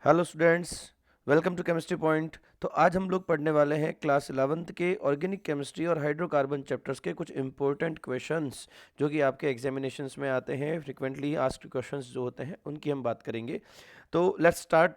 Hello students, welcome to chemistry point. तो आज हम लोग पढ़ने वाले हैं क्लास 11th के ऑर्गेनिक केमिस्ट्री और हाइड्रोकार्बन चैप्टर्स के कुछ इंपॉर्टेंट क्वेश्चंस जो कि आपके एग्जामिनेशंस में आते हैं, फ्रिक्वेंटली आस्क्ड क्वेश्चंस जो होते हैं उनकी हम बात करेंगे। तो लेट्स स्टार्ट।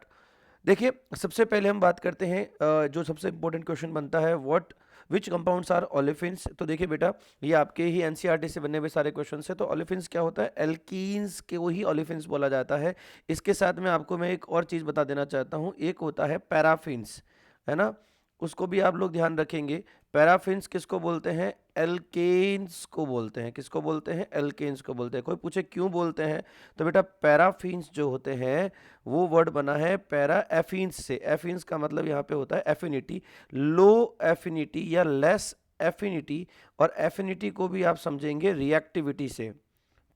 देखिए, सबसे पहले हम बात करते हैं जो सबसे इंपॉर्टेंट क्वेश्चन बनता है, what which compounds are olefins. तो देखिए बेटा, ये आपके ही एनसीईआरटी से बने हुए सारे क्वेश्चन है। तो ओलेफिन्स क्या होता है? एल्कीन्स के वो ही ओलेफिन्स बोला जाता है। इसके साथ में आपको मैं एक और चीज़ बता देना चाहता हूँ, एक होता है पैराफिन्स, है ना, उसको भी आप लोग ध्यान रखेंगे। पैराफिन्स किसको बोलते हैं? एल्केन्स को बोलते हैं। किसको बोलते हैं? एल्केन्स को बोलते हैं। कोई पूछे क्यों बोलते हैं, तो बेटा पैराफिन्स जो होते हैं वो वर्ड बना है पैरा एफिन्स से। एफिन्स का मतलब यहाँ पे होता है एफिनिटी, लो एफिनिटी या लेस एफिनिटी। और एफिनिटी को भी आप समझेंगे रिएक्टिविटी से।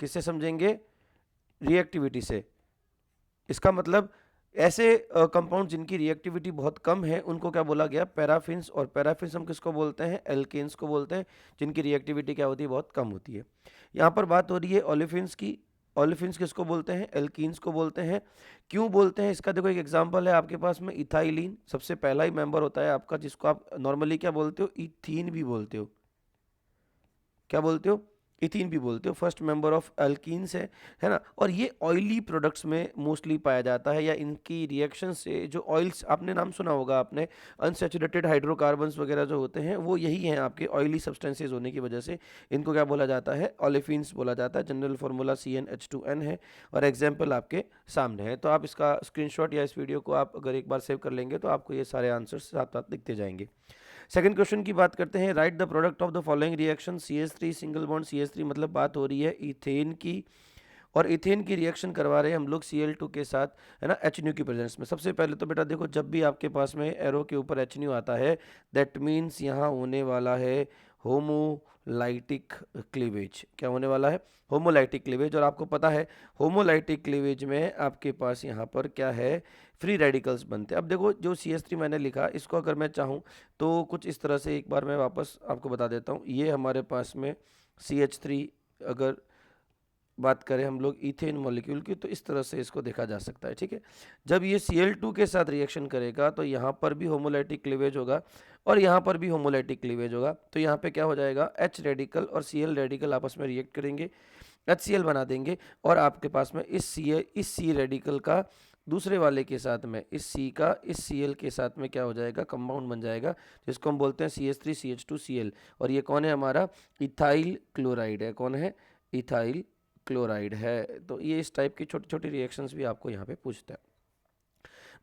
किससे समझेंगे? रिएक्टिविटी से। इसका मतलब ऐसे कंपाउंड जिनकी रिएक्टिविटी बहुत कम है उनको क्या बोला गया? पैराफिन्स। और पैराफिन्स हम किसको बोलते हैं? एल्केन्स को बोलते हैं, जिनकी रिएक्टिविटी क्या होती है? बहुत कम होती है। यहाँ पर बात हो रही है ओलेफिन्स की। ओलेफिन्स किसको बोलते हैं? एल्कीन्स को बोलते हैं। क्यों बोलते हैं इसका देखो एक एग्जांपल है आपके पास में, इथाइलिन सबसे पहला ही मेंबर होता है आपका, जिसको आप नॉर्मली क्या बोलते हो? इथीन भी बोलते हो। क्या बोलते हो? इथीन भी बोलते हो। फर्स्ट मेंबर ऑफ अल्कीन्स है ना। और ये ऑयली प्रोडक्ट्स में मोस्टली पाया जाता है, या इनकी रिएक्शन से जो ऑयल्स, आपने नाम सुना होगा आपने, अनसैचुरेटेड हाइड्रोकार्बन्स वगैरह जो होते हैं वो यही हैं आपके ऑयली सब्सटेंसेज होने की वजह से। इनको क्या बोला जाता है? ऑलेफिन्स बोला जाता है। जनरल फार्मूला CnH2n है और एग्जाम्पल आपके सामने है। तो आप इसका स्क्रीनशॉट या इस वीडियो को आप अगर एक बार सेव कर लेंगे तो आपको ये सारे आंसर्स साथ साथ दिखते जाएंगे। सेकंड क्वेश्चन की बात करते हैं। Right the product of the following reaction. CH3 single bond CH3, मतलब बात हो रही है इथेन की, और इथेन की रिएक्शन करवा रहे हैं हम लोग Cl2 के साथ, है ना, HNO की प्रेजेंस में। सबसे पहले तो बेटा देखो, जब भी आपके पास में एरो के ऊपर HNO आता है, दैट मीन्स यहाँ होने वाला है होमोलाइटिक क्लीवेज। क्या होने वाला है? Homolytic cleavage. और आपको पता है होमोलाइटिक क्लीवेज में आपके पास यहाँ पर क्या है? फ्री रेडिकल्स बनते हैं। अब देखो, जो CH3 मैंने लिखा, इसको अगर मैं चाहूँ तो कुछ इस तरह से, एक बार मैं वापस आपको बता देता हूँ। ये हमारे पास में CH3, अगर बात करें हम लोग इथेन मॉलिक्यूल की, तो इस तरह से इसको देखा जा सकता है। ठीक है, जब ये Cl2 के साथ रिएक्शन करेगा तो यहाँ पर भी होमोलाइटिक क्लीवेज होगा और यहाँ पर भी होमोलाइटिक क्लीवेज होगा। तो यहाँ पे क्या हो जाएगा? H रेडिकल और Cl रेडिकल आपस में रिएक्ट करेंगे, HCl बना देंगे, और आपके पास में इस C रेडिकल का दूसरे वाले के साथ में, इस C का इस Cl के साथ में क्या हो जाएगा? कंपाउंड बन जाएगा, जिसको हम बोलते हैं CH3 CH2 Cl। और ये कौन है? हमारा इथाइल क्लोराइड है। कौन है? इथाइल क्लोराइड है। तो ये इस टाइप की छोटी छोटी रिएक्शंस भी आपको यहाँ पे पूछता है।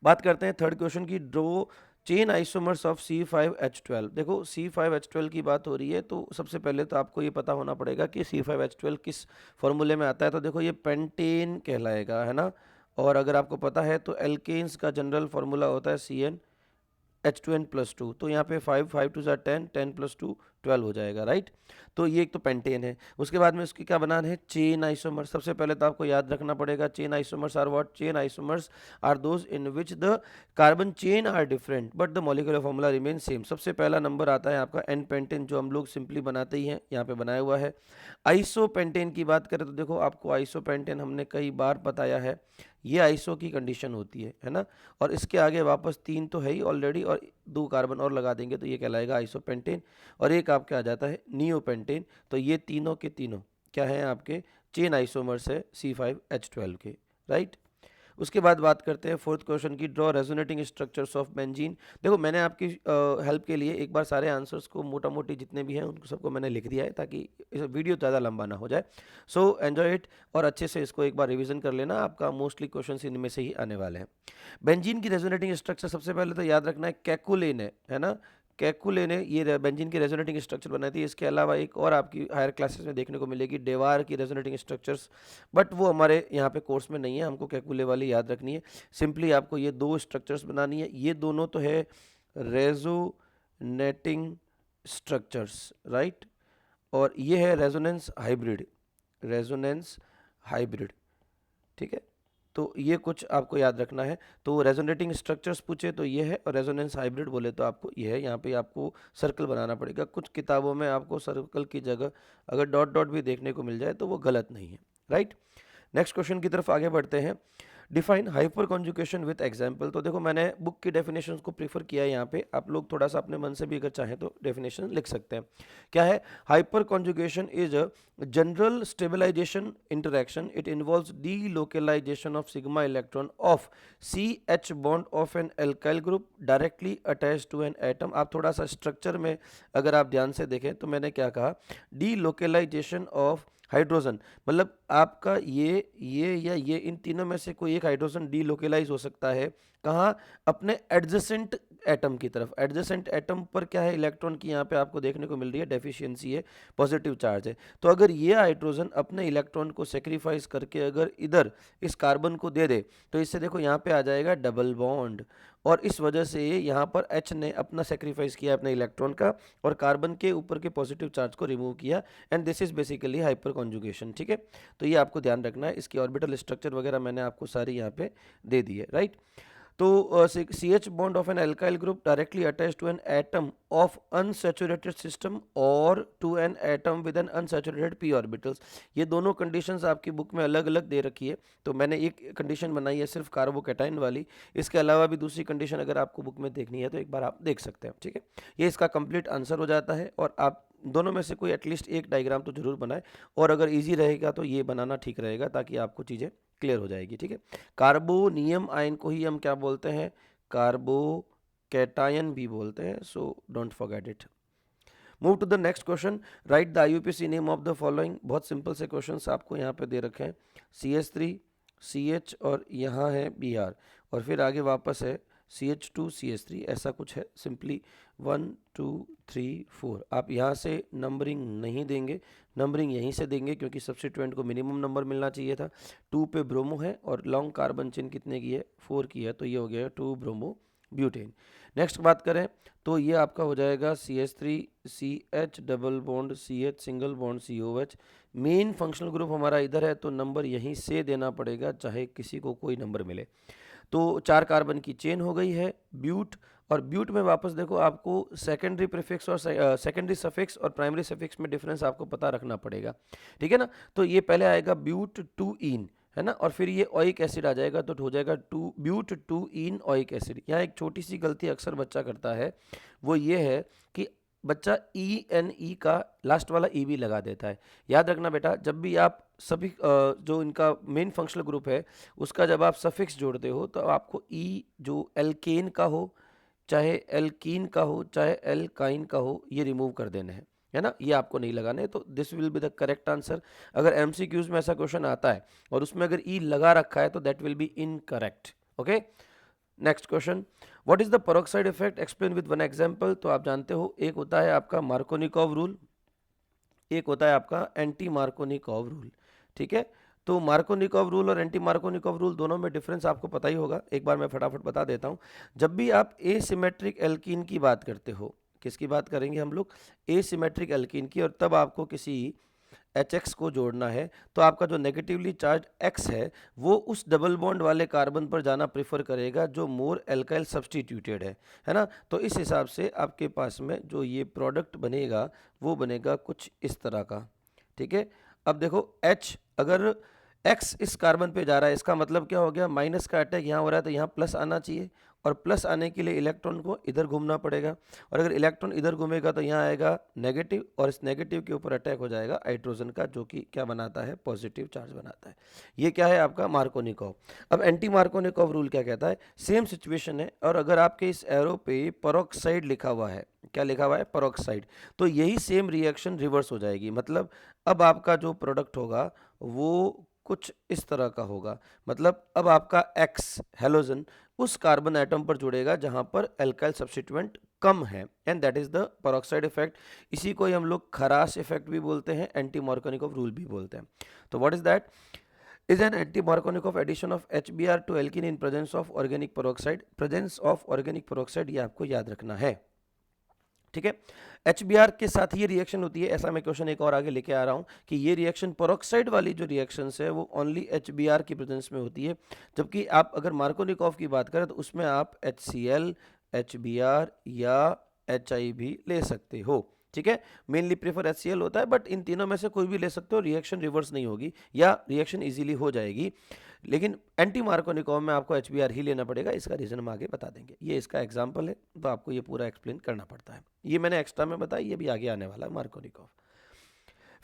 बात करते हैं थर्ड क्वेश्चन की। Draw chain isomers of C5H12। देखो, C5H12 की बात हो रही है, तो सबसे पहले तो आपको ये पता होना पड़ेगा कि C5H12 किस फॉर्मूले में आता है। तो देखो, ये पेंटेन कहलाएगा, है ना। और अगर आपको पता है तो एल्केन्स का जनरल फार्मूला होता है CnH2n+2। तो यहाँ पे 5 5 2 10, 10+2 12 हो जाएगा, राइट। तो ये एक तो पेंटेन है। उसके बाद में उसकी क्या बनाना है? Chain isomer. सबसे पहले तो आपको याद रखना पड़ेगा, chain isomers are what? Chain isomers are those in which the carbon chain are different but the molecular formula remain same. सबसे पहला नंबर आता है आपका एन पेंटेन, जो हम लोग सिंपली बनाते ही हैं, यहाँ पे बनाया हुआ है। आइसो पेंटेन की बात करें तो देखो, आपको आइसो पेंटेन हमने कई बार बताया है, ये आइसो की कंडीशन होती है ना। और इसके आगे वापस 3 तो है ही ऑलरेडी, और 2 कार्बन और लगा देंगे तो ये कहलाएगा आइसोपेंटेन। और एक आपके आ जाता है नियोपेंटेन। तो ये तीनों के तीनों क्या है? आपके चेन आइसोमर्स है C5H12 के, राइट। उसके बाद बात करते हैं फोर्थ क्वेश्चन की। Draw resonating structures of benzene. देखो, मैंने आपकी हेल्प के लिए एक बार सारे आंसर्स को मोटा मोटी जितने भी हैं उनको सबको मैंने लिख दिया है, ताकि इस वीडियो ज़्यादा लंबा ना हो जाए। सो एन्जॉय इट, और अच्छे से इसको एक बार रिवीजन कर लेना। आपका मोस्टली क्वेश्चन इनमें से ही आने वाले हैं। बेंजीन की रेजोनेटिंग स्ट्रक्चर सबसे पहले तो याद रखना है, कैकुलेन है ना। कैकुले ने ये बेंजीन की रेजोनेटिंग स्ट्रक्चर बनाई थी। इसके अलावा एक और आपकी हायर क्लासेस में देखने को मिलेगी, डेवार की रेजोनेटिंग स्ट्रक्चर्स, बट वो हमारे यहाँ पे कोर्स में नहीं है। हमको कैकुले वाली याद रखनी है। सिंपली आपको ये 2 स्ट्रक्चर्स बनानी है। ये दोनों तो है रेजोनेटिंग स्ट्रक्चर्स, राइट। और ये है रेजोनेंस हाइब्रिड, रेजोनेंस हाइब्रिड, ठीक है। तो ये कुछ आपको याद रखना है। तो रेजोनेटिंग स्ट्रक्चर्स पूछे तो ये है, और रेजोनेंस हाइब्रिड बोले तो आपको ये है। यहाँ पे आपको सर्कल बनाना पड़ेगा। कुछ किताबों में आपको सर्कल की जगह अगर डॉट डॉट भी देखने को मिल जाए तो वो गलत नहीं है, राइट। नेक्स्ट क्वेश्चन की तरफ आगे बढ़ते हैं। Define hyper conjugation with example. तो देखो मैंने बुक की डेफिनेशन को प्रीफर किया है यहाँ पे, आप लोग थोड़ा सा अपने मन से भी अगर चाहें तो डेफिनेशन लिख सकते हैं। क्या है? Hyper conjugation is a general stabilization interaction, it involves delocalization of sigma electron of CH bond of an alkyl group directly attach to an atom. आप थोड़ा सा स्ट्रक्चर में अगर आप ध्यान से देखें तो मैंने क्या कहा, डीलोकेलाइजेशन ऑफ हाइड्रोजन, मतलब आपका ये या ये, इन तीनों में से कोई एक हाइड्रोजन डीलोकेलाइज हो सकता है कहाँ? अपने एडजेसेंट एटम की तरफ। एडजेसेंट एटम पर क्या है? इलेक्ट्रॉन की यहाँ पे आपको देखने को मिल रही है डेफिशिएंसी है, पॉजिटिव चार्ज है। तो अगर ये हाइड्रोजन अपने इलेक्ट्रॉन को सेक्रीफाइस करके अगर इधर इस कार्बन को दे दे तो इससे देखो यहाँ पे आ जाएगा डबल बॉन्ड, और इस वजह से यहाँ पर H ने अपना सेक्रीफाइस किया अपने इलेक्ट्रॉन का और कार्बन के ऊपर के पॉजिटिव चार्ज को रिमूव किया, and this is basically hyper conjugation. ठीक है, तो ये आपको ध्यान रखना है। इसकी ऑर्बिटल स्ट्रक्चर वगैरह मैंने आपको सारी यहाँ पे दे दी है, राइट। तो CH bond of an alkyl group directly attach to an atom of unsaturated system और to an atom with an unsaturated p orbitals. ये दोनों कंडीशंस आपकी बुक में अलग अलग दे रखी है, तो मैंने एक कंडीशन बनाई है सिर्फ कार्बोकैटायन वाली। इसके अलावा भी दूसरी कंडीशन अगर आपको बुक में देखनी है तो एक बार आप देख सकते हैं। ठीक है, ये इसका कंप्लीट आंसर हो जाता है, और आप दोनों में से कोई एटलीस्ट एक डायग्राम तो जरूर बनाए, और अगर इजी रहेगा तो ये बनाना ठीक रहेगा ताकि आपको चीज़ें क्लियर हो जाएगी। ठीक है, कार्बोनियम आयन को ही हम क्या बोलते हैं? कार्बोकैटायन भी बोलते हैं, so don't forget it. Move to the next question, write the IUPAC name of the following. बहुत सिंपल से क्वेश्चंस आपको यहाँ पे दे रखे हैं, CH3 CH और यहाँ है Br, और फिर आगे वापस है CH2 CH3, ऐसा कुछ है। सिंपली 1 2 3 4, आप यहाँ से नंबरिंग नहीं देंगे, नंबरिंग यहीं से देंगे क्योंकि सब्स्टिट्यूएंट को मिनिमम नंबर मिलना चाहिए था। 2 पे ब्रोमो है और लॉन्ग कार्बन चेन कितने की है? 4 की है, तो ये हो गया 2 ब्रोमो ब्यूटेन। नेक्स्ट बात करें तो ये आपका हो जाएगा CH3 CH double bond CH single bond COH। Main functional group हमारा इधर है तो नंबर यहीं से देना पड़ेगा चाहे किसी को कोई नंबर मिले। तो 4 कार्बन की चेन हो गई है ब्यूट, और ब्यूट में वापस देखो आपको सेकेंडरी प्रीफिक्स और सेकेंडरी सफिक्स और प्राइमरी सफिक्स में डिफरेंस आपको पता रखना पड़ेगा। ठीक है ना, तो ये पहले आएगा ब्यूट 2 इन, है ना, और फिर ये ऑइक एसिड आ जाएगा तो हो जाएगा 2 ब्यूट 2 इन ऑइक एसिड। यहाँ एक छोटी सी गलती अक्सर बच्चा करता है, वो ये है कि बच्चा ENE का लास्ट वाला ई भी लगा देता है। याद रखना बेटा, जब भी आप सभी जो इनका मेन फंक्शनल ग्रुप है उसका जब आप सफिक्स जोड़ते हो तो आपको ई जो एल्केन का हो, चाहे एल्कीन का हो, चाहे एल्काइन का हो, ये रिमूव कर देने हैं, है ना, ये आपको नहीं लगाने। तो this will be the correct answer. अगर MCQs में ऐसा क्वेश्चन आता है और उसमें अगर ई लगा रखा है तो that will be incorrect. Okay, next question, what is the peroxide effect, explain with one example. तो आप जानते हो एक होता है आपका मार्कोनिकॉव रूल, एक होता है आपका एंटी मार्कोनिकॉव रूल। ठीक है, तो मार्कोनिकॉव रूल और एंटी मार्कोनिकॉव रूल दोनों में डिफरेंस आपको पता ही होगा, एक बार मैं फटाफट बता देता हूँ। जब भी आप एसिमेट्रिक एल्कीन की बात करते हो, किसकी बात करेंगे हम लोग? एसिमेट्रिक एल्कीन की, और तब आपको किसी HX को जोड़ना है तो आपका जो नेगेटिवली चार्ज X है वो उस डबल बॉन्ड वाले कार्बन पर जाना प्रेफर करेगा जो मोर एल्काइल सब्सटीट्यूटेड है ना। तो इस हिसाब से आपके पास में जो ये प्रोडक्ट बनेगा वो बनेगा कुछ इस तरह का। ठीक है, अब देखो H अगर X इस कार्बन पे जा रहा है, इसका मतलब क्या हो गया? माइनस का अटैक यहाँ हो रहा है तो यहाँ प्लस आना चाहिए, और प्लस आने के लिए इलेक्ट्रॉन को इधर घूमना पड़ेगा, और अगर इलेक्ट्रॉन इधर घूमेगा तो यहाँ आएगा नेगेटिव, और इस नेगेटिव के ऊपर अटैक हो जाएगा हाइड्रोजन का, जो कि क्या बनाता है? पॉजिटिव चार्ज बनाता है। ये क्या है? आपका मार्कोनिकॉव। अब एंटी मार्कोनिकॉव रूल क्या कहता है? सेम सिचुएशन है, और अगर आपके इस एरो पे पेरोक्साइड लिखा हुआ है, क्या लिखा हुआ है? पेरोक्साइड, तो यही सेम रिएक्शन रिवर्स हो जाएगी। मतलब अब आपका जो प्रोडक्ट होगा वो कुछ इस तरह का होगा, मतलब अब आपका X हेलोजन उस कार्बन एटम पर जुड़ेगा जहां पर एल्काइल सब्स्टिट्यूएंट कम है, and that is the peroxide effect. इसी को ही हम लोग खराश इफेक्ट भी बोलते हैं, एंटी मार्कोनिकॉव रूल भी बोलते हैं। तो what is that? Is an anti Markovnikov addition of HBr to alkene in presence of organic peroxide. Presence of organic peroxide ये आपको याद रखना है। ठीक है, HBr के साथ ये रिएक्शन होती है। ऐसा मैं क्वेश्चन एक और आगे लेके आ रहा हूं कि ये रिएक्शन पेरोक्साइड वाली जो रिएक्शंस है वो ओनली HBr की प्रेजेंस में होती है, जबकि आप अगर मार्कोनिकॉव की बात करें तो उसमें आप HCl HBr या HI भी ले सकते हो। ठीक है, मेनली प्रेफर HCl होता है, बट इन तीनों में से कोई भी ले सकते हो, रिएक्शन रिवर्स नहीं होगी या रिएक्शन इजीली हो जाएगी। लेकिन एंटी मार्कोनिकॉम में आपको HBr ही लेना पड़ेगा, इसका रीज़न हम आगे बता देंगे। ये इसका एग्जाम्पल है, तो आपको ये पूरा एक्सप्लेन करना पड़ता है। ये मैंने एक्स्ट्रा में बताया, ये भी आगे आने वाला है मार्कोनिकॉम।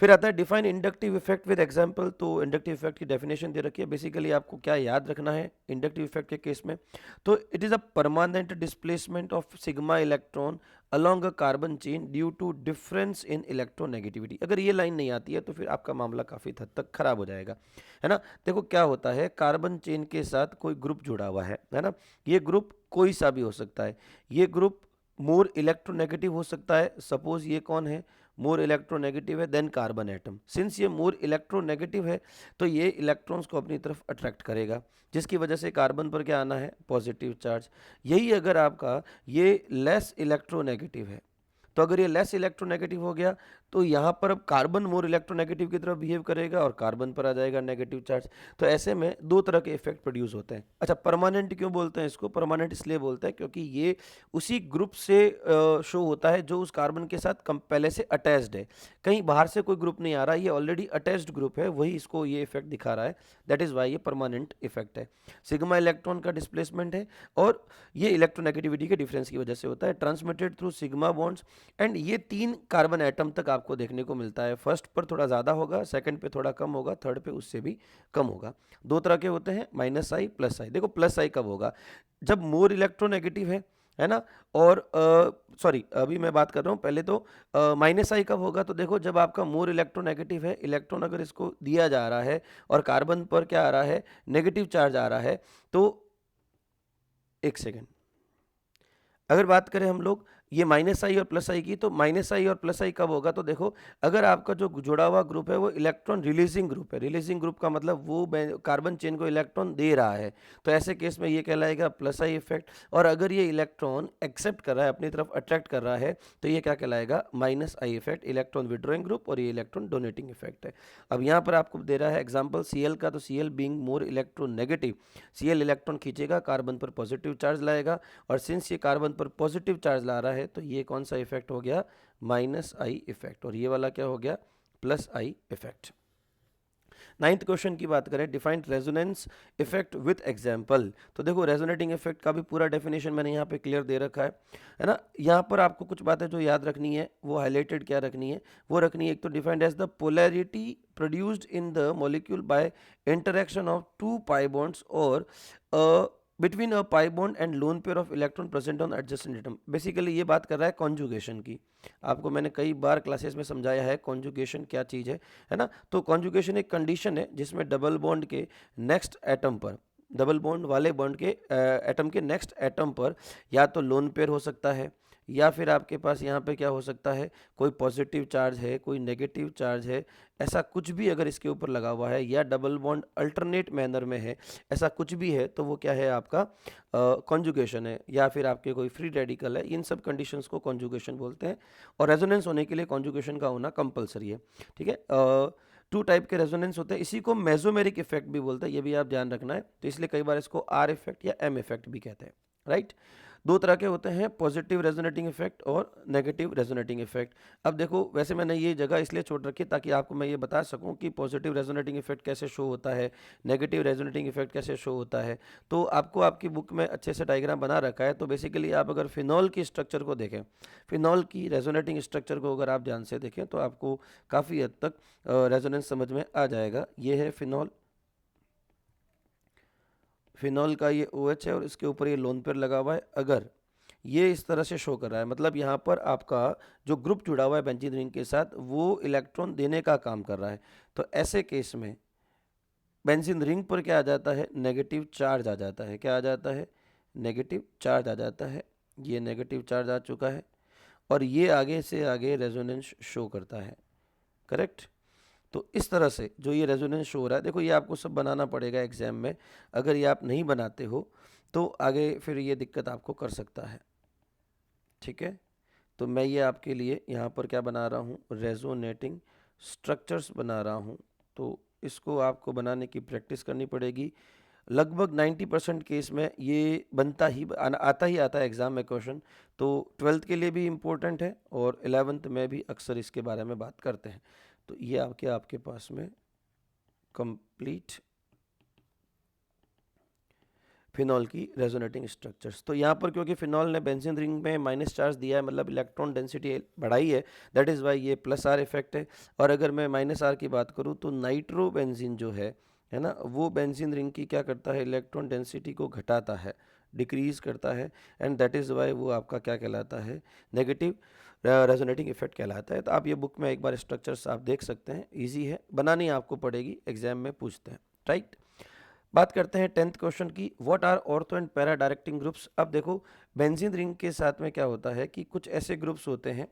फिर आता है define inductive effect with example. तो इंडक्टिव इफेक्ट की डेफिनेशन दे रखी है। बेसिकली आपको क्या याद रखना है इंडक्टिव इफेक्ट के केस में, तो it is a permanent displacement of sigma electron along a carbon chain due to difference in electronegativity. अगर ये लाइन नहीं आती है तो फिर आपका मामला काफ़ी हद तक खराब हो जाएगा, है ना। देखो क्या होता है, कार्बन चेन के साथ कोई ग्रुप जुड़ा हुआ है ना। ये ग्रुप कोई सा भी हो सकता है। ये ग्रुप मोर इलेक्ट्रोनेगेटिव हो सकता है। सपोज ये कौन है, मोर इलेक्ट्रोनेगेटिव है देन कार्बन एटम। सिंस ये मोर इलेक्ट्रोनेगेटिव है तो ये इलेक्ट्रॉन्स को अपनी तरफ अट्रैक्ट करेगा, जिसकी वजह से कार्बन पर क्या आना है, पॉजिटिव चार्ज। यही अगर आपका ये लेस इलेक्ट्रोनेगेटिव है, तो अगर ये लेस इलेक्ट्रोनेगेटिव हो गया तो यहाँ पर अब कार्बन मोर इलेक्ट्रोनेगेटिव की तरफ बिहेव करेगा और कार्बन पर आ जाएगा नेगेटिव चार्ज। तो ऐसे में दो तरह के इफेक्ट प्रोड्यूस होते हैं। अच्छा, परमानेंट क्यों बोलते हैं इसको, परमानेंट इसलिए बोलते हैं क्योंकि ये उसी ग्रुप से शो होता है जो उस कार्बन के साथ पहले से अटैच्ड है। कहीं बाहर से कोई ग्रुप नहीं आ रहा, ये ऑलरेडी अटैच्ड ग्रुप है, वही इसको ये इफेक्ट दिखा रहा है। दैट इज वाई ये परमानेंट इफेक्ट है। सिग्मा इलेक्ट्रॉन का डिस्प्लेसमेंट है और ये इलेक्ट्रोनेगेटिविटी के डिफरेंस की वजह से होता है, transmitted through sigma bonds. And ये 3 कार्बन एटम तक आपको देखने को मिलता है। फर्स्ट पर थोड़ा ज़्यादा होगा, सेकंड पे थोड़ा कम होगा, थर्ड पे उससे भी कम होगा। दो तरह के होते हैं, माइनस आई प्लस आई। देखो प्लस आई कब होगा, जब मोर इलेक्ट्रोनेगेटिव है ना। और सॉरी अभी मैं बात कर रहा हूँ पहले तो माइनस आई कब होगा, तो देखो जब आपका मोर इलेक्ट्रोनेगेटिव है, इलेक्ट्रॉन अगर इसको दिया जा रहा है और कार्बन पर क्या आ रहा है, नेगेटिव चार्ज आ रहा है। तो एक सेकेंड, अगर बात करें हम लोग ये माइनस आई और प्लस आई की, तो माइनस आई और प्लस आई कब होगा, तो देखो अगर आपका जो जुड़ा हुआ ग्रुप है वो इलेक्ट्रॉन रिलीजिंग ग्रुप है। रिलीजिंग ग्रुप का मतलब वो कार्बन चेन को इलेक्ट्रॉन दे रहा है, तो ऐसे केस में ये कहलाएगा प्लस आई इफेक्ट। और अगर ये इलेक्ट्रॉन एक्सेप्ट कर रहा है, अपनी तरफ अट्रैक्ट कर रहा है, तो ये क्या कहलाएगा, minus I effect, electron withdrawing group, और ये इलेक्ट्रॉन डोनेटिंग इफेक्ट है। अब यहाँ पर आपको दे रहा है एग्जाम्पल Cl का, तो Cl being more electronegative, Cl electron खींचेगा, कार्बन पर पॉजिटिव चार्ज लाएगा, और सिंस ये कार्बन पर पॉजिटिव चार्ज ला रहा है तो ये कौन सा इफेक्ट हो गया, माइनस आई इफेक्ट, और ये वाला क्या हो गया, plus I effect. 9th question की बात करें, defined resonance effect with example. तो देखो रेजोनेटिंग इफेक्ट का भी पूरा डेफिनेशन मैंने यहाँ पे क्लियर दे रखा है ना। यहाँ पर आपको कुछ बातें जो याद रखनी है वो हाईलाइटेड क्या रखनी है, वो रखनी है। एक तो defined as the polarity produced in the molecule by interaction of 2 pi bonds और between a pi bond and lone pair of electron present on adjacent atom. Basically ये बात कर रहा है कॉन्जुगेशन की। आपको मैंने कई बार क्लासेस में समझाया है कॉन्जुगेशन क्या चीज़ है ना। तो कॉन्जुगेशन एक कंडीशन है जिसमें डबल बॉन्ड के नेक्स्ट एटम पर, डबल बॉन्ड वाले बॉन्ड के एटम के नेक्स्ट एटम पर या तो लोन पेयर हो सकता है, या फिर आपके पास यहाँ पे क्या हो सकता है, कोई पॉजिटिव चार्ज है, कोई नेगेटिव चार्ज है, ऐसा कुछ भी अगर इसके ऊपर लगा हुआ है, या डबल बॉन्ड अल्टरनेट मैनर में है, ऐसा कुछ भी है, तो वो क्या है, आपका कॉन्जुगेशन है। या फिर आपके कोई फ्री रेडिकल है, इन सब कंडीशंस को कॉन्जुगेशन बोलते हैं। और रेजोनेंस होने के लिए कॉन्जुगेशन का होना कंपलसरी है, ठीक है। 2 टाइप के रेजोनेंस होते हैं, इसी को मेसोमेरिक इफेक्ट भी बोलते हैं, ये भी आप ध्यान रखना है। तो इसलिए कई बार इसको आर इफेक्ट या एम इफेक्ट भी कहते हैं, राइट। दो तरह के होते हैं, पॉजिटिव रेजोनेटिंग इफेक्ट और नेगेटिव रेजोनेटिंग इफेक्ट। अब देखो वैसे मैंने ये जगह इसलिए छोड़ रखी ताकि आपको मैं ये बता सकूं कि पॉजिटिव रेजोनेटिंग इफेक्ट कैसे शो होता है, नेगेटिव रेजोनेटिंग इफेक्ट कैसे शो होता है। तो आपको आपकी बुक में अच्छे से डायग्राम बना रखा है। तो बेसिकली आप अगर फिनॉल की स्ट्रक्चर को देखें, फिनॉल की रेजोनेटिंग स्ट्रक्चर को अगर आप ध्यान से देखें तो आपको काफ़ी हद तक रेजोनेंस समझ में आ जाएगा। ये है फिनॉल, फिनॉल का ये OH है और इसके ऊपर ये लोन पेयर लगा हुआ है। अगर ये इस तरह से शो कर रहा है, मतलब यहाँ पर आपका जो ग्रुप जुड़ा हुआ है बेंजीन रिंग के साथ, वो इलेक्ट्रॉन देने का काम कर रहा है। तो ऐसे केस में बेंजीन रिंग पर क्या आ जाता है, नेगेटिव चार्ज आ जाता है। क्या आ जाता है, नेगेटिव चार्ज आ जाता है। ये नेगेटिव चार्ज आ चुका है और ये आगे से आगे रेजोनेंस शो करता है, करेक्ट। तो इस तरह से जो ये रेजोनेंस शो हो रहा है, देखो ये आपको सब बनाना पड़ेगा एग्जाम में। अगर ये आप नहीं बनाते हो तो आगे फिर ये दिक्कत आपको कर सकता है, ठीक है। तो मैं ये आपके लिए यहाँ पर क्या बना रहा हूँ, रेजोनेटिंग स्ट्रक्चर्स बना रहा हूँ। तो इसको आपको बनाने की प्रैक्टिस करनी पड़ेगी। लगभग 90% केस में ये बनता ही आता ही आता है एग्ज़ाम में क्वेश्चन। तो 12th के लिए भी इम्पोर्टेंट है और 11th में भी अक्सर इसके बारे में बात करते हैं। तो ये आपके पास में कंप्लीट फिनॉल की रेजोनेटिंग स्ट्रक्चर्स। तो यहाँ पर क्योंकि फिनॉल ने बेंजीन रिंग में माइनस चार्ज दिया है, मतलब इलेक्ट्रॉन डेंसिटी बढ़ाई है, दैट इज़ वाई ये प्लस आर इफेक्ट है। और अगर मैं माइनस आर की बात करूँ तो नाइट्रो बेंजीन जो है ना, वो बेंजीन रिंग की क्या करता है, इलेक्ट्रॉन डेंसिटी को घटाता है, डिक्रीज करता है, एंड दैट इज़ वाई वो आपका क्या कहलाता है, नेगेटिव रेजोनेटिंग इफेक्ट कहलाता है। तो आप ये बुक में एक बार स्ट्रक्चर्स आप देख सकते हैं, इजी है, बनानी आपको पड़ेगी, एग्जाम में पूछते हैं, राइट। बात करते हैं 10th क्वेश्चन की, what are ortho and para directing groups. अब देखो बेंजीन रिंग के साथ में क्या होता है कि कुछ ऐसे ग्रुप्स होते हैं,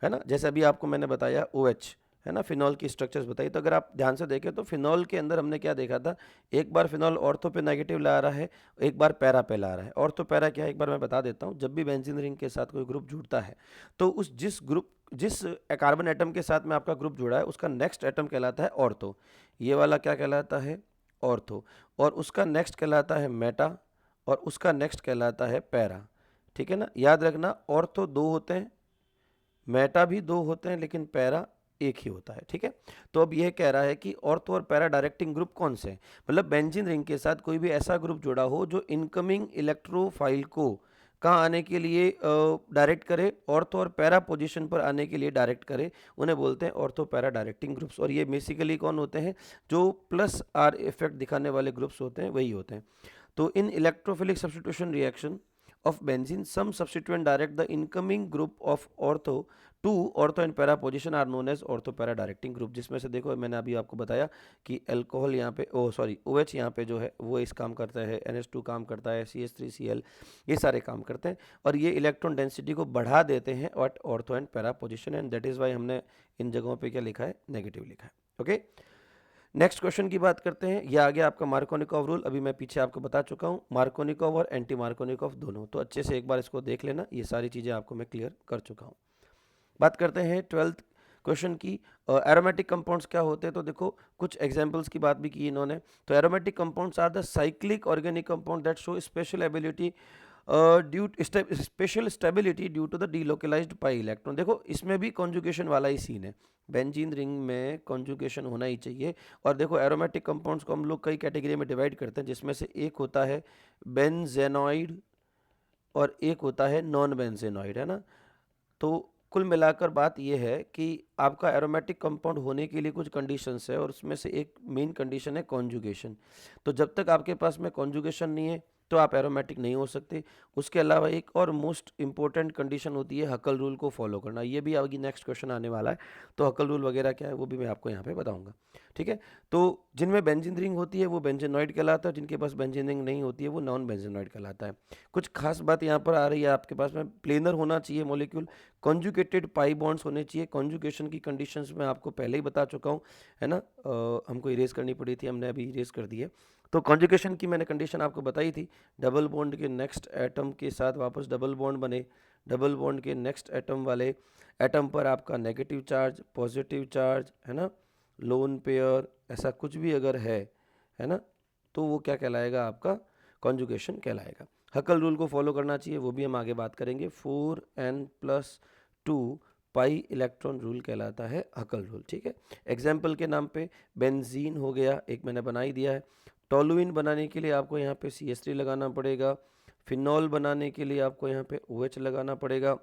है ना, जैसे अभी आपको मैंने बताया OH, है ना, फिनॉल की स्ट्रक्चर्स बताई। तो अगर आप ध्यान से देखें तो फिनॉल के अंदर हमने क्या देखा था, एक बार फिनॉल ऑर्थो पे नेगेटिव ला रहा है, एक बार पैरा पे ला रहा है। ऑर्थो पैरा क्या है, एक बार मैं बता देता हूँ। जब भी बेंजीन रिंग के साथ कोई ग्रुप जुड़ता है तो उस जिस कार्बन एटम के साथ में आपका ग्रुप जुड़ा है उसका नेक्स्ट एटम कहलाता है ऑर्थो, ये वाला क्या कहलाता है, ऑर्थो, और उसका नेक्स्ट कहलाता है मेटा, और उसका नेक्स्ट कहलाता है पैरा। ठीक है ना, याद रखना ऑर्थो दो होते हैं, मेटा भी दो होते हैं, लेकिन पैरा एक ही होता है। ठीक है, तो अब यह कह रहा है कि ऑर्थो और पैरा डायरेक्टिंग ग्रुप कौन से हैं, मतलब बेंजीन रिंग के साथ कोई भी ऐसा ग्रुप जुड़ा हो जो इनकमिंग इलेक्ट्रोफाइल को कहाँ आने के लिए डायरेक्ट करे, ऑर्थो और पैरा पोजीशन पर आने के लिए डायरेक्ट करे, उन्हें बोलते हैं ऑर्थो पैरा डायरेक्टिंग ग्रुप्स। और ये बेसिकली कौन होते हैं, जो प्लस आर इफेक्ट दिखाने वाले ग्रुप्स होते हैं वही होते हैं। तो इन electrophilic substitution reaction of benzene, some substituent direct the incoming group of ortho to ortho and para position are known as ortho para directing group। जिसमें से देखो मैंने अभी आपको बताया कि अल्कोहल यहाँ पे OH यहाँ पे जो है वो इस काम करता है, NH2 काम करता है, CH3Cl, ये सारे काम करते हैं और ये इलेक्ट्रॉन डेंसिटी को बढ़ा देते हैं और ortho and para position, and that is why हमने इन जगहों पे क्या लिखा है, नेगेटिव लिखा है। ओके, नेक्स्ट क्वेश्चन की बात करते हैं। यह आ गया आपका मार्कोनिकॉव रूल, अभी मैं पीछे आपको बता चुका हूँ, मार्कोनिकॉव और एंटी मार्कोनिकॉव दोनों, तो अच्छे से एक बार इसको देख लेना, ये सारी चीज़ें आपको मैं क्लियर कर चुका हूँ। बात करते हैं 12th क्वेश्चन की, एरोमेटिक कंपाउंड्स क्या होते हैं। तो देखो कुछ एग्जांपल्स की बात भी की इन्होंने। तो aromatic compounds are the cyclic organic compound that show special ability due special stability due to the delocalized pi electron. देखो इसमें भी कॉन्जुगेशन वाला ही सीन है, बेंजीन रिंग में कॉन्जुगेशन होना ही चाहिए। और देखो एरोमेटिक कंपाउंड्स को हम लोग कई कैटेगरी में डिवाइड करते हैं, जिसमें से एक होता है बेंजेनॉइड और एक होता है नॉन बेंजेनॉइड, है ना। तो कुल मिलाकर बात यह है कि आपका एरोमेटिक कंपाउंड होने के लिए कुछ कंडीशंस है और उसमें से एक मेन कंडीशन है कॉन्जुगेशन। तो जब तक आपके पास में कॉन्जुगेशन नहीं है तो आप एरोमेटिक नहीं हो सकते। उसके अलावा एक और मोस्ट इंपॉर्टेंट कंडीशन होती है हकल रूल को फॉलो करना, ये भी आगे नेक्स्ट क्वेश्चन आने वाला है। तो हकल रूल वगैरह क्या है वो भी मैं आपको यहाँ पे बताऊँगा। ठीक है, तो जिनमें बेंजीन रिंग होती है वो बेंजेनॉइड कहलाता है, जिनके पास बेंजीन रिंग नहीं होती है वो नॉन बेंजेनॉइड कहलाता है। कुछ खास बात यहाँ पर आ रही है, आपके पास में प्लेनर होना चाहिए मॉलिक्यूल, कॉन्जुगेटेड पाई बॉन्ड्स होने चाहिए। कॉन्जुगेशन की कंडीशंस मैं आपको पहले ही बता चुका हूँ, है ना, हमको इरेज करनी पड़ी थी, हमने अभी इरेज कर दी है। तो कॉन्जुगेशन की मैंने कंडीशन आपको बताई थी, डबल बॉन्ड के नेक्स्ट एटम के साथ वापस डबल बॉन्ड बने, डबल बॉन्ड के नेक्स्ट एटम वाले एटम पर आपका नेगेटिव चार्ज, पॉजिटिव चार्ज, है ना, लोन पेयर, ऐसा कुछ भी अगर है ना, तो वो क्या कहलाएगा, आपका कॉन्जुगेशन कहलाएगा। हकल रूल को फॉलो करना चाहिए, वो भी हम आगे बात करेंगे। 4n+2 पाई इलेक्ट्रॉन रूल कहलाता है हकल रूल। ठीक है, एग्जाम्पल के नाम पे बेंजीन हो गया, एक मैंने बना ही दिया है। टोलुइन बनाने के लिए आपको यहाँ पे CH3 लगाना पड़ेगा, फिनॉल बनाने के लिए आपको यहाँ पे OH लगाना पड़ेगा,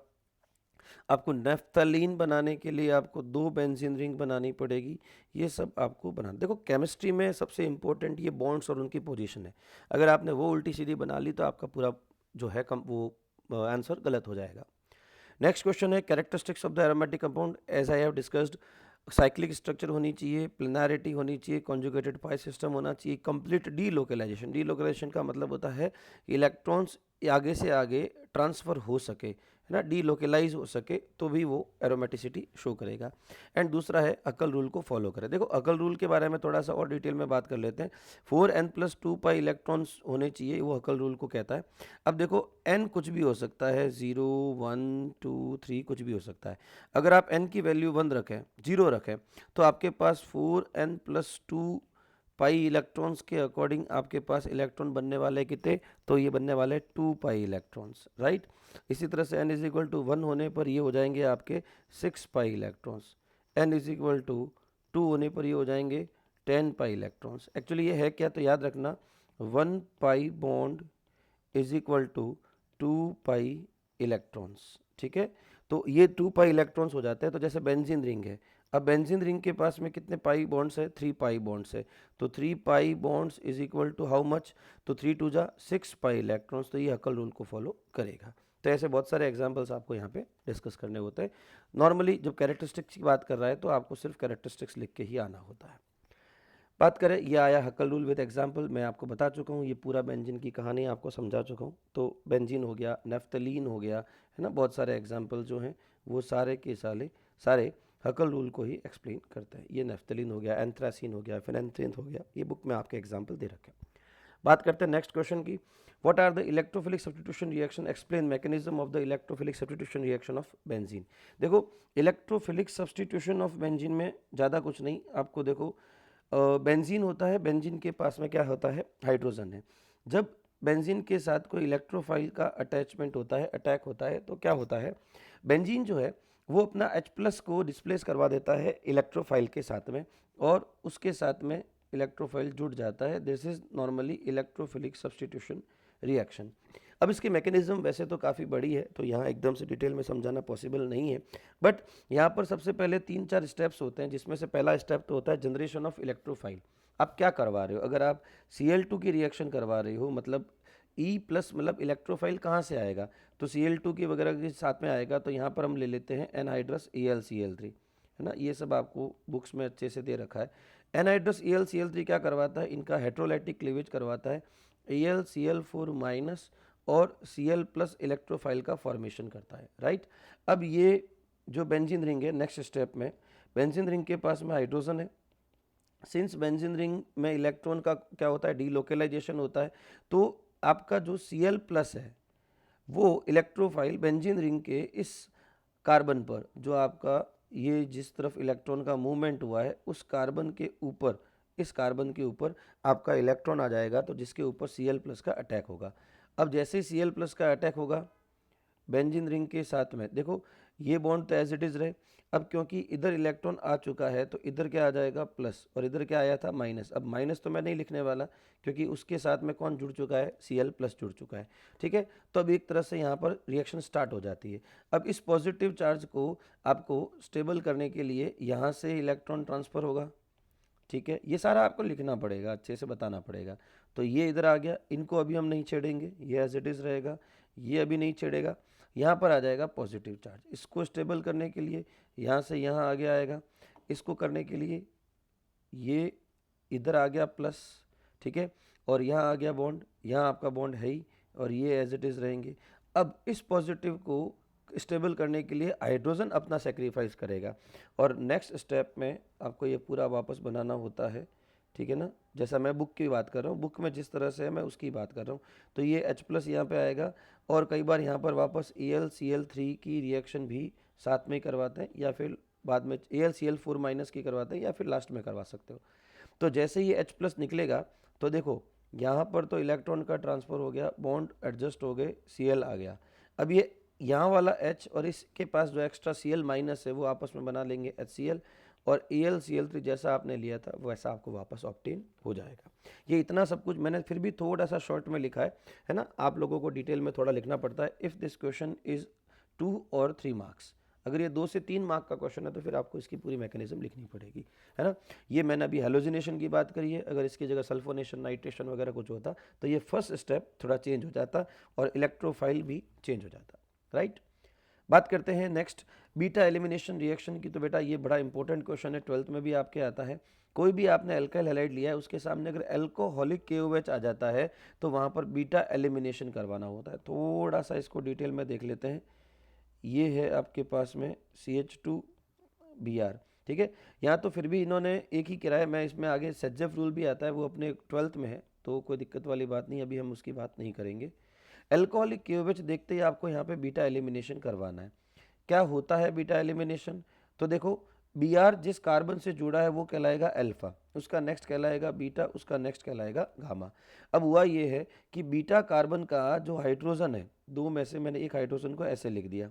आपको नेफ्थलीन बनाने के लिए आपको 2 बेंजीन रिंग बनानी पड़ेगी, ये सब आपको बनाना। देखो केमिस्ट्री में सबसे इंपॉर्टेंट ये बॉन्ड्स और उनकी पोजीशन है, अगर आपने वो उल्टी सीधी बना ली तो आपका पूरा जो है वो आंसर गलत हो जाएगा। नेक्स्ट क्वेश्चन है characteristics of the aromatic compound. As I have discussed, cyclic structure होनी चाहिए, प्लेनारिटी होनी चाहिए, कॉन्जुगेटेड पाई सिस्टम होना चाहिए, कंप्लीट डीलोकलाइजेशन। डीलोकलाइजेशन का मतलब होता है इलेक्ट्रॉन्स आगे से आगे ट्रांसफ़र हो सके, है ना, डीलोकलाइज हो सके, तो भी वो एरोमेटिसिटी शो करेगा। एंड दूसरा है अकल रूल को फॉलो करें। देखो अकल रूल के बारे में थोड़ा सा और डिटेल में बात कर लेते हैं। 4n+2 पाई इलेक्ट्रॉन्स होने चाहिए, वो अकल रूल को कहता है। अब देखो n कुछ भी हो सकता है, 0 1 2 3 कुछ भी हो सकता है। अगर आप n की वैल्यू 1 रखें, 0 रखें, तो आपके पास 4n+2 पाई इलेक्ट्रॉन्स के अकॉर्डिंग आपके पास इलेक्ट्रॉन बनने वाले कितने, तो ये बनने वाले 2 पाई इलेक्ट्रॉन्स, राइट। इसी तरह से n=1 होने पर ये हो जाएंगे आपके 6 पाई इलेक्ट्रॉन्स, n=2 होने पर ये हो जाएंगे 10 पाई इलेक्ट्रॉन्स। एक्चुअली ये है क्या, तो याद रखना 1 pi bond is equal to 2 pi electrons, ठीक है। तो ये 2 पाई इलेक्ट्रॉन्स हो जाते हैं। तो जैसे बेंजीन रिंग है, अब बेंजीन रिंग के पास में कितने पाई बॉन्ड्स है? 3 पाई बॉन्ड्स है। तो 3 pi bonds is equal to how much? तो 3 टू जा 6 पाई इलेक्ट्रॉन्स। तो ये हकल रूल को फॉलो करेगा। तो ऐसे बहुत सारे एग्जांपल्स आपको यहाँ पे डिस्कस करने होते हैं। नॉर्मली जब कैरेक्टरिस्टिक्स की बात कर रहा है तो आपको सिर्फ कैरेक्टरिस्टिक्स लिख के ही आना होता है। बात करें, ये आया हकल रूल विद एग्जांपल। मैं आपको बता चुका हूँ, ये पूरा बेंजीन की कहानी आपको समझा चुका हूँ। तो बेंजीन हो गया, नेफ्थलीन हो गया, है ना, बहुत सारे एग्जांपल जो हैं वो सारे के सारे हकल रूल को ही एक्सप्लेन करते हैं। ये नेफ्थलीन हो गया, एंथ्रासीन हो गया, फिनेंथ्रीन हो गया, ये बुक में आपके एग्जाम्पल दे रखे हैं। बात करते हैं नेक्स्ट क्वेश्चन की। What are the electrophilic substitution reaction, explain mechanism of the electrophilic substitution reaction of benzene. देखो, इलेक्ट्रोफिलिक सब्स्टिट्यूशन ऑफ बेंजीन में ज़्यादा कुछ नहीं, आपको देखो बेंजीन होता है, बेंजीन के पास में क्या होता है? हाइड्रोजन है। जब बेंजीन के साथ कोई इलेक्ट्रोफाइल का अटैचमेंट होता है, अटैक होता है, तो क्या होता है? बेंजीन जो है वो अपना H+ को डिस्प्लेस करवा देता है इलेक्ट्रोफाइल के साथ में, और उसके साथ में इलेक्ट्रोफाइल जुड़ जाता है। This is normally electrophilic substitution reaction. अब इसकी मैकेनिज्म वैसे तो काफ़ी बड़ी है, तो यहाँ एकदम से डिटेल में समझाना पॉसिबल नहीं है, बट यहाँ पर सबसे पहले 3-4 स्टेप्स होते हैं, जिसमें से पहला स्टेप तो होता है जनरेशन ऑफ इलेक्ट्रोफाइल। आप क्या करवा रहे हो? अगर आप Cl2 की रिएक्शन करवा रहे हो, मतलब E+ मतलब इलेक्ट्रोफाइल कहाँ से आएगा? तो Cl2 की वगैरह के साथ में आएगा। तो यहाँ पर हम ले लेते हैं एनहाइड्रस AlCl3, है ना, ये सब आपको बुक्स में अच्छे से दे रखा है। एनहाइड्रस AlCl3 क्या करवाता है? इनका हेट्रोलाइटिक क्लीवेज करवाता है, AlCl4- और Cl+ इलेक्ट्रोफाइल का फॉर्मेशन करता है, राइट। अब ये जो बेंजीन रिंग है, नेक्स्ट स्टेप में बेंजीन रिंग के पास में हाइड्रोजन है। सिंस बेंजीन रिंग में इलेक्ट्रॉन का क्या होता है? डीलोकेलाइजेशन होता है। तो आपका जो Cl+ है वो इलेक्ट्रोफाइल बेंजीन रिंग के इस कार्बन पर, जो आपका ये जिस तरफ इलेक्ट्रॉन का मूवमेंट हुआ है, उस कार्बन के ऊपर, इस कार्बन के ऊपर आपका इलेक्ट्रॉन आ जाएगा, तो जिसके ऊपर Cl+ का अटैक होगा। अब जैसे ही Cl+ का अटैक होगा बेंजीन रिंग के साथ में, देखो ये बॉन्ड तो एज इट इज रहे। अब क्योंकि इधर इलेक्ट्रॉन आ चुका है तो इधर क्या आ जाएगा? प्लस, और इधर क्या आया था? माइनस। अब माइनस तो मैं नहीं लिखने वाला, क्योंकि उसके साथ में कौन जुड़ चुका है? Cl+ जुड़ चुका है, ठीक है। तो अब एक तरह से यहाँ पर रिएक्शन स्टार्ट हो जाती है। अब इस पॉजिटिव चार्ज को आपको स्टेबल करने के लिए यहाँ से इलेक्ट्रॉन ट्रांसफर होगा, ठीक है। ये सारा आपको लिखना पड़ेगा, अच्छे से बताना पड़ेगा। तो ये इधर आ गया, इनको अभी हम नहीं छेड़ेंगे, ये एज इट इज़ रहेगा, ये अभी नहीं छेड़ेगा। यहाँ पर आ जाएगा पॉजिटिव चार्ज, इसको स्टेबल करने के लिए यहाँ से यहाँ आगे आएगा, इसको करने के लिए ये इधर आ गया प्लस, ठीक है, और यहाँ आ गया बॉन्ड, यहाँ आपका बॉन्ड है ही, और ये एज इट इज़ रहेंगे। अब इस पॉजिटिव को स्टेबल करने के लिए हाइड्रोजन अपना सेक्रीफाइस करेगा, और नेक्स्ट स्टेप में आपको ये पूरा वापस बनाना होता है, ठीक है ना। जैसा मैं बुक की बात कर रहा हूँ, बुक में जिस तरह से है मैं उसकी बात कर रहा हूँ। तो ये H+ यहाँ पे आएगा, और कई बार यहाँ पर वापस AlCl3 की रिएक्शन भी साथ में ही करवाते हैं, या फिर बाद में AlCl4- की करवाते हैं, या फिर लास्ट में करवा सकते हो। तो जैसे ही H+ निकलेगा, तो देखो यहाँ पर तो इलेक्ट्रॉन का ट्रांसफ़र हो गया, बॉन्ड एडजस्ट हो गए, Cl आ गया। अब ये यहाँ वाला H और इसके पास जो एक्स्ट्रा Cl- है वो आपस में बना लेंगे HCl, और AlCl3 जैसा आपने लिया था वैसा आपको वापस ऑब्टेन हो जाएगा। ये इतना सब कुछ मैंने फिर भी थोड़ा सा शॉर्ट में लिखा है ना। आप लोगों को डिटेल में थोड़ा लिखना पड़ता है। इफ़ दिस क्वेश्चन इज़ 2 और 3 मार्क्स, अगर ये 2 से 3 मार्क का क्वेश्चन है तो फिर आपको इसकी पूरी मैकेनिज्म लिखनी पड़ेगी, है ना। ये मैंने अभी हेलोजिनेशन की बात करी है, अगर इसकी जगह सल्फोनेशन, नाइट्रेशन वगैरह कुछ होता तो ये फर्स्ट स्टेप थोड़ा चेंज हो जाता और इलेक्ट्रोफाइल भी चेंज हो जाता, राइट। बात करते हैं नेक्स्ट बीटा एलिमिनेशन रिएक्शन की। तो बेटा ये बड़ा इंपॉर्टेंट क्वेश्चन है, 12th में भी आपके आता है। कोई भी आपने अल्काइल हैलाइड लिया है, उसके सामने अगर अल्कोहलिक KOH आ जाता है तो वहाँ पर बीटा एलिमिनेशन करवाना होता है। थोड़ा सा इसको डिटेल में देख लेते हैं। ये है आपके पास में CH2Br, ठीक है। यहाँ तो फिर भी इन्होंने एक ही किराया, मैं इसमें आगे सेजेफ रूल भी आता है, वो अपने 12th में है, तो कोई दिक्कत वाली बात नहीं, अभी हम उसकी बात नहीं करेंगे। एल्कोहलिक KOH देखते ही आपको यहाँ पे बीटा एलिमिनेशन करवाना है। क्या होता है बीटा एलिमिनेशन? तो देखो Br जिस कार्बन से जुड़ा है वो कहलाएगा अल्फा, उसका नेक्स्ट कहलाएगा बीटा, उसका नेक्स्ट कहलाएगा गामा। अब हुआ ये है कि बीटा कार्बन का जो हाइड्रोजन है, दो में से मैंने एक हाइड्रोजन को ऐसे लिख दिया,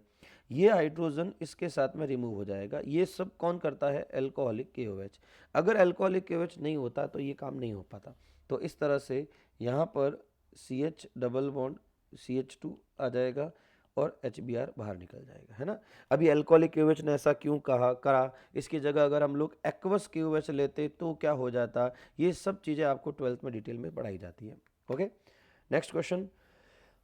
ये हाइड्रोजन इसके साथ में रिमूव हो जाएगा। ये सब कौन करता है? Alcoholic KOH। अगर अल्कोहलिक KOH नहीं होता तो ये काम नहीं हो पाता। तो इस तरह से यहाँ पर CH डबल बॉन्ड CH2 आ जाएगा और HBr बाहर निकल जाएगा, है ना। अभी अल्कोहलिक KOH ने ऐसा क्यों करा, इसकी जगह अगर हम लोग एक्वस KOH लेते तो क्या हो जाता, ये सब चीज़ें आपको 12th में डिटेल में पढ़ाई जाती है। Okay, next question,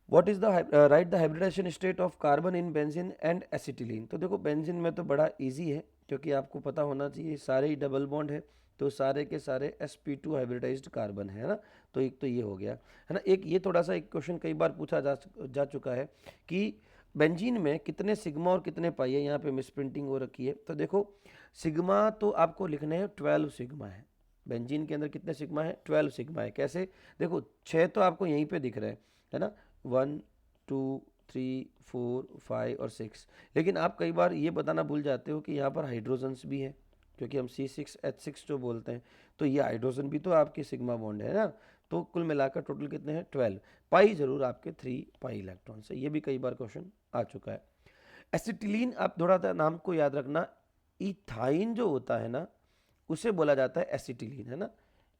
what is the right the hybridization state of carbon in benzene and acetylene. तो देखो बेंजीन में तो बड़ा इजी है, क्योंकि आपको पता होना चाहिए सारे ही डबल बॉन्ड है, तो सारे के सारे sp2 हाइब्रिडाइज्ड कार्बन है ना। तो एक तो ये हो गया, है ना। एक ये थोड़ा सा एक क्वेश्चन कई बार पूछा जा चुका है कि बेंजीन में कितने सिग्मा और कितने पाई है, यहाँ पे मिस प्रिंटिंग हो रखी है। तो देखो सिग्मा तो आपको लिखने हैं 12 सिग्मा है, बेंजीन के अंदर कितने सिग्मा है, 12 सिग्मा है। कैसे, देखो 6 तो आपको यहीं पे दिख रहे हैं, है ना, 1 2 3 4 5 और 6। लेकिन आप कई बार ये बताना भूल जाते हो कि यहाँ पर हाइड्रोजन्स भी है, क्योंकि हम C6H6 जो बोलते हैं, तो ये हाइड्रोजन भी तो आपके सिग्मा बॉन्ड है ना। तो कुल मिलाकर टोटल कितने हैं 12, पाई जरूर आपके 3 पाई इलेक्ट्रॉन से, ये भी कई बार क्वेश्चन आ चुका है। एसिटिलीन आप थोड़ा सा नाम को याद रखना, इथाइन जो होता है ना उसे बोला जाता है एसिटिलीन, है ना।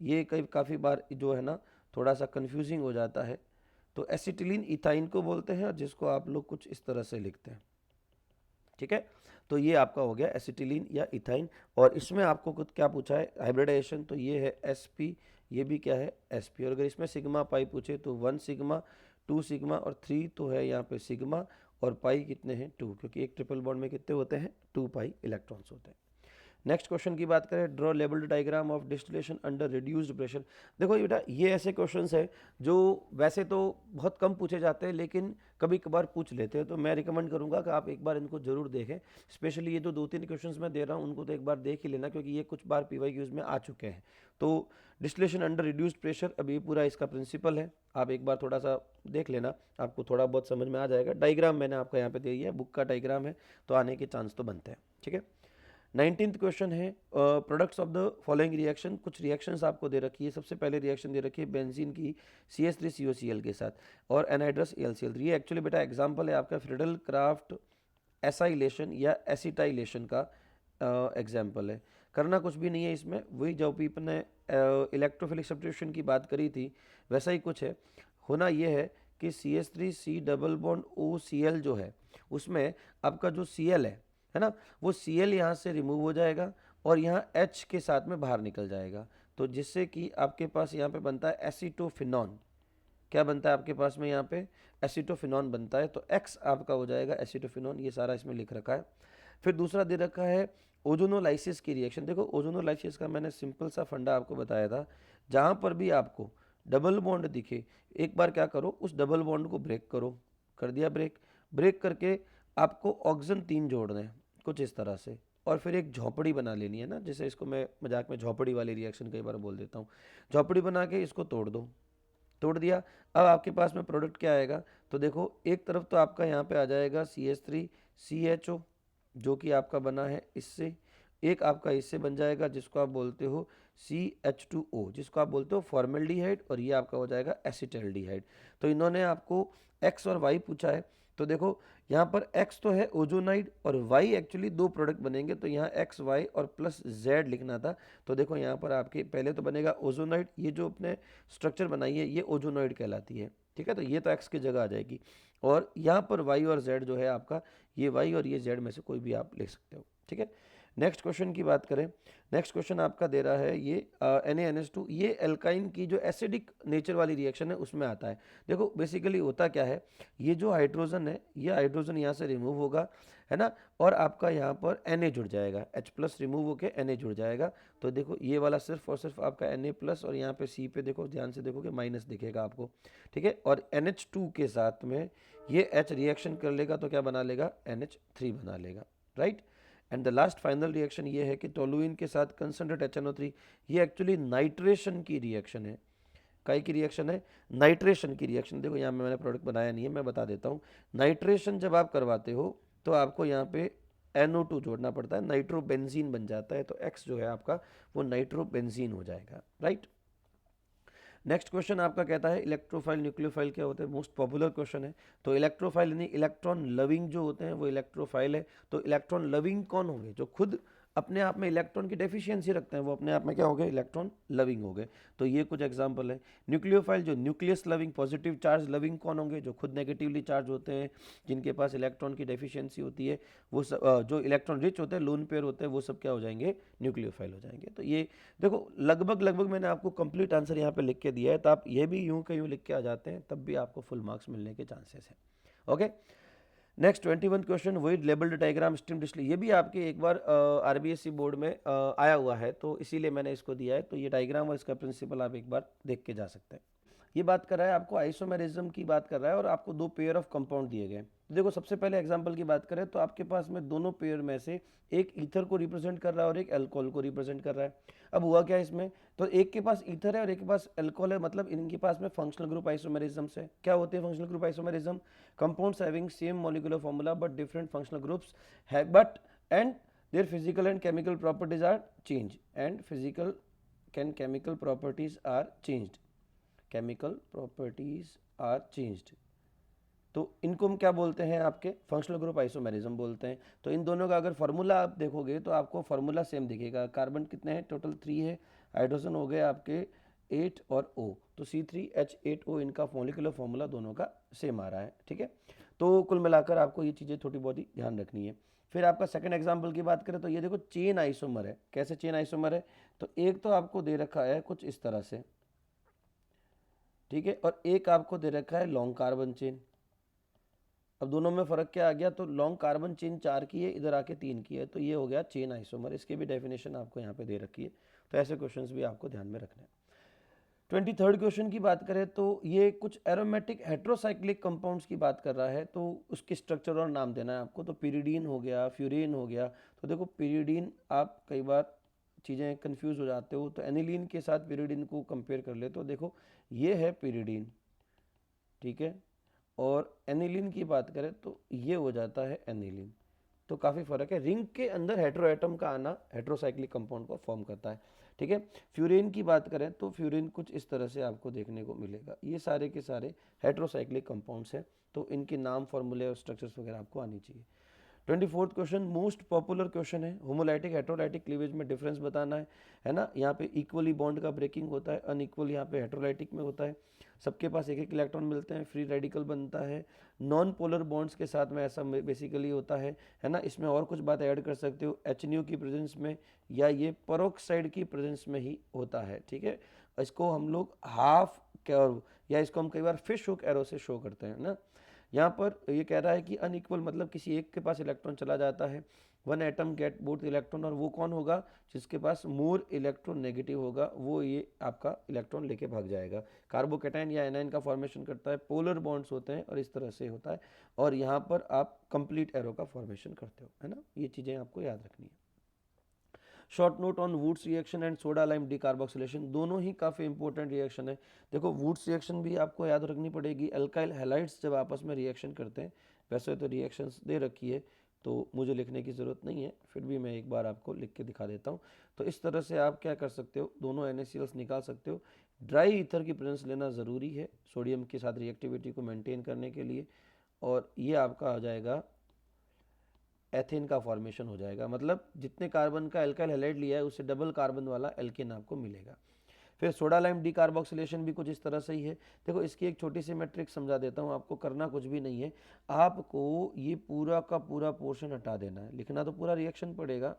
ये कई काफ़ी बार जो है ना थोड़ा सा कंफ्यूजिंग हो जाता है। तो एसिटिलीन इथाइन को बोलते हैं, और जिसको आप लोग कुछ इस तरह से लिखते हैं, ठीक है। तो ये आपका हो गया एसिटिलीन या इथाइन। और इसमें आपको कुछ क्या पूछा है, हाइब्रिडाइजेशन, तो ये है sp, ये भी क्या है sp। और अगर इसमें सिग्मा पाई पूछे तो 1 सिग्मा 2 सिग्मा और 3 तो है यहाँ पे सिग्मा, और पाई कितने हैं 2, क्योंकि एक ट्रिपल बॉन्ड में कितने होते हैं 2 पाई इलेक्ट्रॉन्स होते हैं। नेक्स्ट क्वेश्चन की बात करें, draw labelled diagram of distillation under reduced pressure. देखो बेटा ये ऐसे क्वेश्चंस है जो वैसे तो बहुत कम पूछे जाते हैं, लेकिन कभी कभार पूछ लेते हैं। तो मैं रिकमेंड करूंगा कि आप एक बार इनको जरूर देखें, स्पेशली ये जो 2-3 क्वेश्चंस मैं दे रहा हूँ उनको तो एक बार देख ही लेना, क्योंकि ये कुछ बार PYQs में आ चुके हैं। तो डिस्टिलेशन अंडर रिड्यूस्ड प्रेशर, अब ये पूरा इसका प्रिंसिपल है, आप एक बार थोड़ा सा देख लेना, आपको थोड़ा बहुत समझ में आ जाएगा। डायग्राम मैंने आपका यहाँ पे दे दिया है, बुक का डायग्राम है, तो आने के चांस तो बनते हैं, ठीक है। 19th क्वेश्चन है, products of the following reaction. कुछ रिएक्शंस आपको दे रखी है। सबसे पहले रिएक्शन दे रखी है बेंजीन की CH3COCl के साथ और एनहाइड्रस AlCl3। ये एक्चुअली बेटा एग्जांपल है आपका फ्रिडल क्राफ्ट एसाइलेशन या एसिटाइलेशन का एग्जांपल है। करना कुछ भी नहीं है इसमें, वही जो भी अपने इलेक्ट्रोफिलिक सब्स्टिट्यूशन की बात करी थी वैसा ही कुछ है। होना ये है कि CH3C डबल बॉन्ड OCl जो है उसमें आपका जो Cl है ना, वो Cl यहाँ से रिमूव हो जाएगा और यहाँ H के साथ में बाहर निकल जाएगा, तो जिससे कि आपके पास यहाँ पे बनता है एसीटोफिनॉन। क्या बनता है आपके पास में यहाँ पे एसीटोफिनॉन बनता है, तो X आपका हो जाएगा एसीटोफिनॉन, ये सारा इसमें लिख रखा है। फिर दूसरा दे रखा है ओजोनोलाइसिस की रिएक्शन। देखो ओजोनोलाइसिस का मैंने सिंपल सा फंडा आपको बताया था, जहाँ पर भी आपको डबल बॉन्ड दिखे एक बार क्या करो, उस डबल बॉन्ड को ब्रेक करो। कर दिया ब्रेक, ब्रेक करके आपको ऑक्सीजन 3 जोड़ने हैं कुछ इस तरह से, और फिर एक झोपड़ी बना लेनी है ना, जैसे इसको मैं मजाक में झोपड़ी वाली रिएक्शन कई बार बोल देता हूँ। झोपड़ी बना के इसको तोड़ दो, तोड़ दिया। अब आपके पास में प्रोडक्ट क्या आएगा, तो देखो एक तरफ तो आपका यहाँ पे आ जाएगा CH3CHO जो कि आपका बना है इससे, एक आपका इससे बन जाएगा जिसको आप बोलते हो CH2O जिसको आप बोलते हो फॉर्मेल्डिहाइड, और ये आपका हो जाएगा एसिटल्डिहाइड। तो इन्होंने आपको X और Y पूछा है, तो देखो यहाँ पर X तो है ओजोनाइड और Y एक्चुअली दो प्रोडक्ट बनेंगे, तो यहाँ XY और प्लस Z लिखना था। तो देखो यहाँ पर आपके पहले तो बनेगा ओजोनाइड, ये जो अपने स्ट्रक्चर बनाई है ये ओजोनाइड कहलाती है, ठीक है। तो ये तो X की जगह आ जाएगी, और यहाँ पर Y और Z जो है आपका, ये Y और ये Z में से कोई भी आप ले सकते हो, ठीक है। नेक्स्ट क्वेश्चन की बात करें, नेक्स्ट क्वेश्चन आपका दे रहा है ये NaNH2, ये एल्काइन की जो एसिडिक नेचर वाली रिएक्शन है उसमें आता है। देखो बेसिकली होता क्या है, ये जो हाइड्रोजन है ये हाइड्रोजन यहाँ से रिमूव होगा, है ना, और आपका यहाँ पर Na जुड़ जाएगा, H+ रिमूव होकर Na जुड़ जाएगा। तो देखो ये वाला सिर्फ और सिर्फ आपका Na+, और यहाँ पे C पे देखो ध्यान से देखो कि माइनस दिखेगा आपको, ठीक है। और NH2 के साथ में ये H रिएक्शन कर लेगा तो क्या बना लेगा, NH3 बना लेगा, right. And the last final reaction ये है कि टोलुइन के साथ कंसंट्रेट HNO3, ये एक्चुअली नाइट्रेशन की रिएक्शन है। काई की रिएक्शन है, नाइट्रेशन की रिएक्शन। देखो यहाँ मैंने प्रोडक्ट बनाया नहीं है, मैं बता देता हूँ। नाइट्रेशन जब आप करवाते हो तो आपको यहाँ पे NO2 जोड़ना पड़ता है, नाइट्रोबेंजीन बन जाता है, तो X जो है आपका वो नाइट्रोबेंजीन हो जाएगा, राइट। नेक्स्ट क्वेश्चन आपका कहता है इलेक्ट्रोफाइल न्यूक्लियोफाइल क्या होते हैं, मोस्ट पॉपुलर क्वेश्चन है। तो इलेक्ट्रोफाइल यानी इलेक्ट्रॉन लविंग जो होते हैं वो इलेक्ट्रोफाइल है। तो इलेक्ट्रॉन लविंग कौन होंगे, जो खुद अपने आप में इलेक्ट्रॉन की डेफिशिएंसी रखते हैं, वो अपने आप में क्या हो गए, इलेक्ट्रॉन लविंग हो गए। तो ये कुछ एग्जांपल है। न्यूक्लियोफाइल जो nucleus loving, positive charge loving कौन होंगे, जो खुद नेगेटिवली चार्ज होते हैं, जिनके पास इलेक्ट्रॉन की डेफिशिएंसी होती है, वो सब जो इलेक्ट्रॉन रिच होते हैं, लोन पेयर होते हैं, वो सब क्या हो जाएंगे, न्यूक्लियोफाइल हो जाएंगे। तो ये देखो लगभग लगभग मैंने आपको कंप्लीट आंसर यहाँ पे लिख के दिया है, तो आप ये भी यूं के यूं लिख के आ जाते हैं, तब भी आपको फुल मार्क्स मिलने के चांसेस हैं। ओके, नेक्स्ट 21 क्वेश्चन, वही लेबल्ड डायग्राम स्ट्रीम डिस्प्ले, ये भी आपके एक बार आरबीएससी बोर्ड में आया हुआ है, तो इसीलिए मैंने इसको दिया है। तो ये डायग्राम और इसका प्रिंसिपल आप एक बार देख के जा सकते हैं। ये बात कर रहा है आपको आइसोमेरिज्म की बात कर रहा है, और आपको दो पेयर ऑफ कंपाउंड दिए गए। तो देखो सबसे पहले एग्जांपल की बात करें तो आपके पास में दोनों पेयर में से एक ईथर को रिप्रेजेंट कर रहा है और एक अल्कोहल को रिप्रेजेंट कर रहा है। अब हुआ क्या इसमें, तो एक के पास ईथर है और एक के पास अल्कोहल है, मतलब इनके पास में फंक्शनल ग्रुप आइसोमेरिज्म है। क्या होते हैं functional group isomerism, compounds having same molecular formula but different functional groups है, but and their physical and chemical properties are change, and physical can chemical properties are changed, chemical properties are changed. तो इनको हम क्या बोलते हैं, आपके functional group isomerism बोलते हैं। तो इन दोनों का अगर फार्मूला आप देखोगे तो आपको फार्मूला सेम दिखेगा। कार्बन कितने हैं, टोटल 3 है, हाइड्रोजन हो गए आपके 8 और O, तो C3H8O, इनका मॉलिक्यूलर फार्मूला दोनों का सेम आ रहा है। ठीक है, तो कुल मिलाकर आपको ये चीज़ें थोड़ी बहुत ही ध्यान रखनी है। फिर आपका सेकंड एग्जांपल की बात करें तो ये देखो चेन आइसोमर है। कैसे चेन आइसोमर है, तो एक तो आपको दे रखा है कुछ इस तरह से, ठीक है, और एक आपको दे रखा है लॉन्ग कार्बन चेन। अब दोनों में फ़र्क क्या आ गया, तो लॉन्ग कार्बन चेन 4 की है, इधर आके 3 की है, तो ये हो गया चेन आइसोमर। इसकी भी डेफिनेशन आपको यहाँ पे दे रखी है, तो ऐसे क्वेश्चंस भी आपको ध्यान में रखने हैं। 23rd क्वेश्चन की बात करें तो ये कुछ एरोमेटिक हेट्रोसाइक्लिक कंपाउंड्स की बात कर रहा है, तो उसकी स्ट्रक्चर और नाम देना है आपको। तो पिरिडीन हो गया, फ्यूरेन हो गया। तो देखो पिरिडीन, आप कई बार चीज़ें कंफ्यूज हो जाते हो, तो एनिलीन के साथ पिरिडीन को कंपेयर कर ले, तो देखो ये है पिरिडीन, ठीक है, और एनिलीन की बात करें तो ये हो जाता है एनिलीन। तो काफ़ी फ़र्क है, रिंग के अंदर हेट्रो एटम का आना हेट्रोसाइक्लिक कंपाउंड को फॉर्म करता है। ठीक है, फ्यूरेन की बात करें तो फ्यूरेन कुछ इस तरह से आपको देखने को मिलेगा। ये सारे के सारे हेट्रोसाइक्लिक कंपाउंड्स हैं, तो इनके नाम, फॉर्मूले और स्ट्रक्चर्स वगैरह आपको आनी चाहिए। 24th question most popular question है, होमोलाइटिक हेट्रोलाइटिक क्लीवेज में डिफरेंस बताना है ना। यहाँ पे इक्वली बॉन्ड का ब्रेकिंग होता है, अनइक्वल यहाँ पे हेट्रोलाइटिक में होता है। सबके पास एक एक इलेक्ट्रॉन मिलते हैं, फ्री रेडिकल बनता है। नॉन पोलर बॉन्ड्स के साथ में ऐसा बेसिकली होता है ना। इसमें और कुछ बात ऐड कर सकते हो, HNO की प्रेजेंस में, या ये पेरोक्साइड की प्रेजेंस में ही होता है। ठीक है, इसको हम लोग हाफ कर्व, या इसको हम कई बार फिश हुक एरो से शो करते हैं ना। यहाँ पर ये कह रहा है कि अनइक्वल मतलब किसी एक के पास इलेक्ट्रॉन चला जाता है, one atom get both electron, और वो कौन होगा, जिसके पास मोर इलेक्ट्रॉन नेगेटिव होगा, वो ये आपका इलेक्ट्रॉन लेके भाग जाएगा। कार्बोकेटाइन या एनाइन का फॉर्मेशन करता है, पोलर बॉन्ड्स होते हैं, और इस तरह से होता है। और यहाँ पर आप कंप्लीट एरो का फॉर्मेशन करते हो, है ना। ये चीज़ें आपको याद रखनी है। Short note on Wurtz reaction and soda lime decarboxylation, दोनों ही काफ़ी इंपॉर्टेंट रिएक्शन है। देखो वुड्स रिएक्शन भी आपको याद रखनी पड़ेगी। अल्काइल हैलाइड्स जब आपस में रिएक्शन करते हैं, वैसे तो रिएक्शंस दे रखी है, तो मुझे लिखने की ज़रूरत नहीं है, फिर भी मैं एक बार आपको लिख के दिखा देता हूँ। तो इस तरह से आप क्या कर सकते हो, दोनों NaCl's निकाल सकते हो। ड्राई ईथर की प्रेजेंस लेना ज़रूरी है सोडियम के साथ रिएक्टिविटी को मेंटेन करने के लिए, और ये आपका आ जाएगा एथेन का फॉर्मेशन हो जाएगा। मतलब जितने कार्बन का एल्काइल हैलाइड लिया है उससे डबल कार्बन वाला एल्केन आपको मिलेगा। फिर सोडा लाइम डिकार्बोक्सिलेशन भी कुछ इस तरह से ही है। देखो इसकी एक छोटी सी मैं ट्रिक समझा देता हूँ आपको, करना कुछ भी नहीं है, आपको ये पूरा का पूरा पोर्शन हटा देना है। लिखना तो पूरा रिएक्शन पड़ेगा,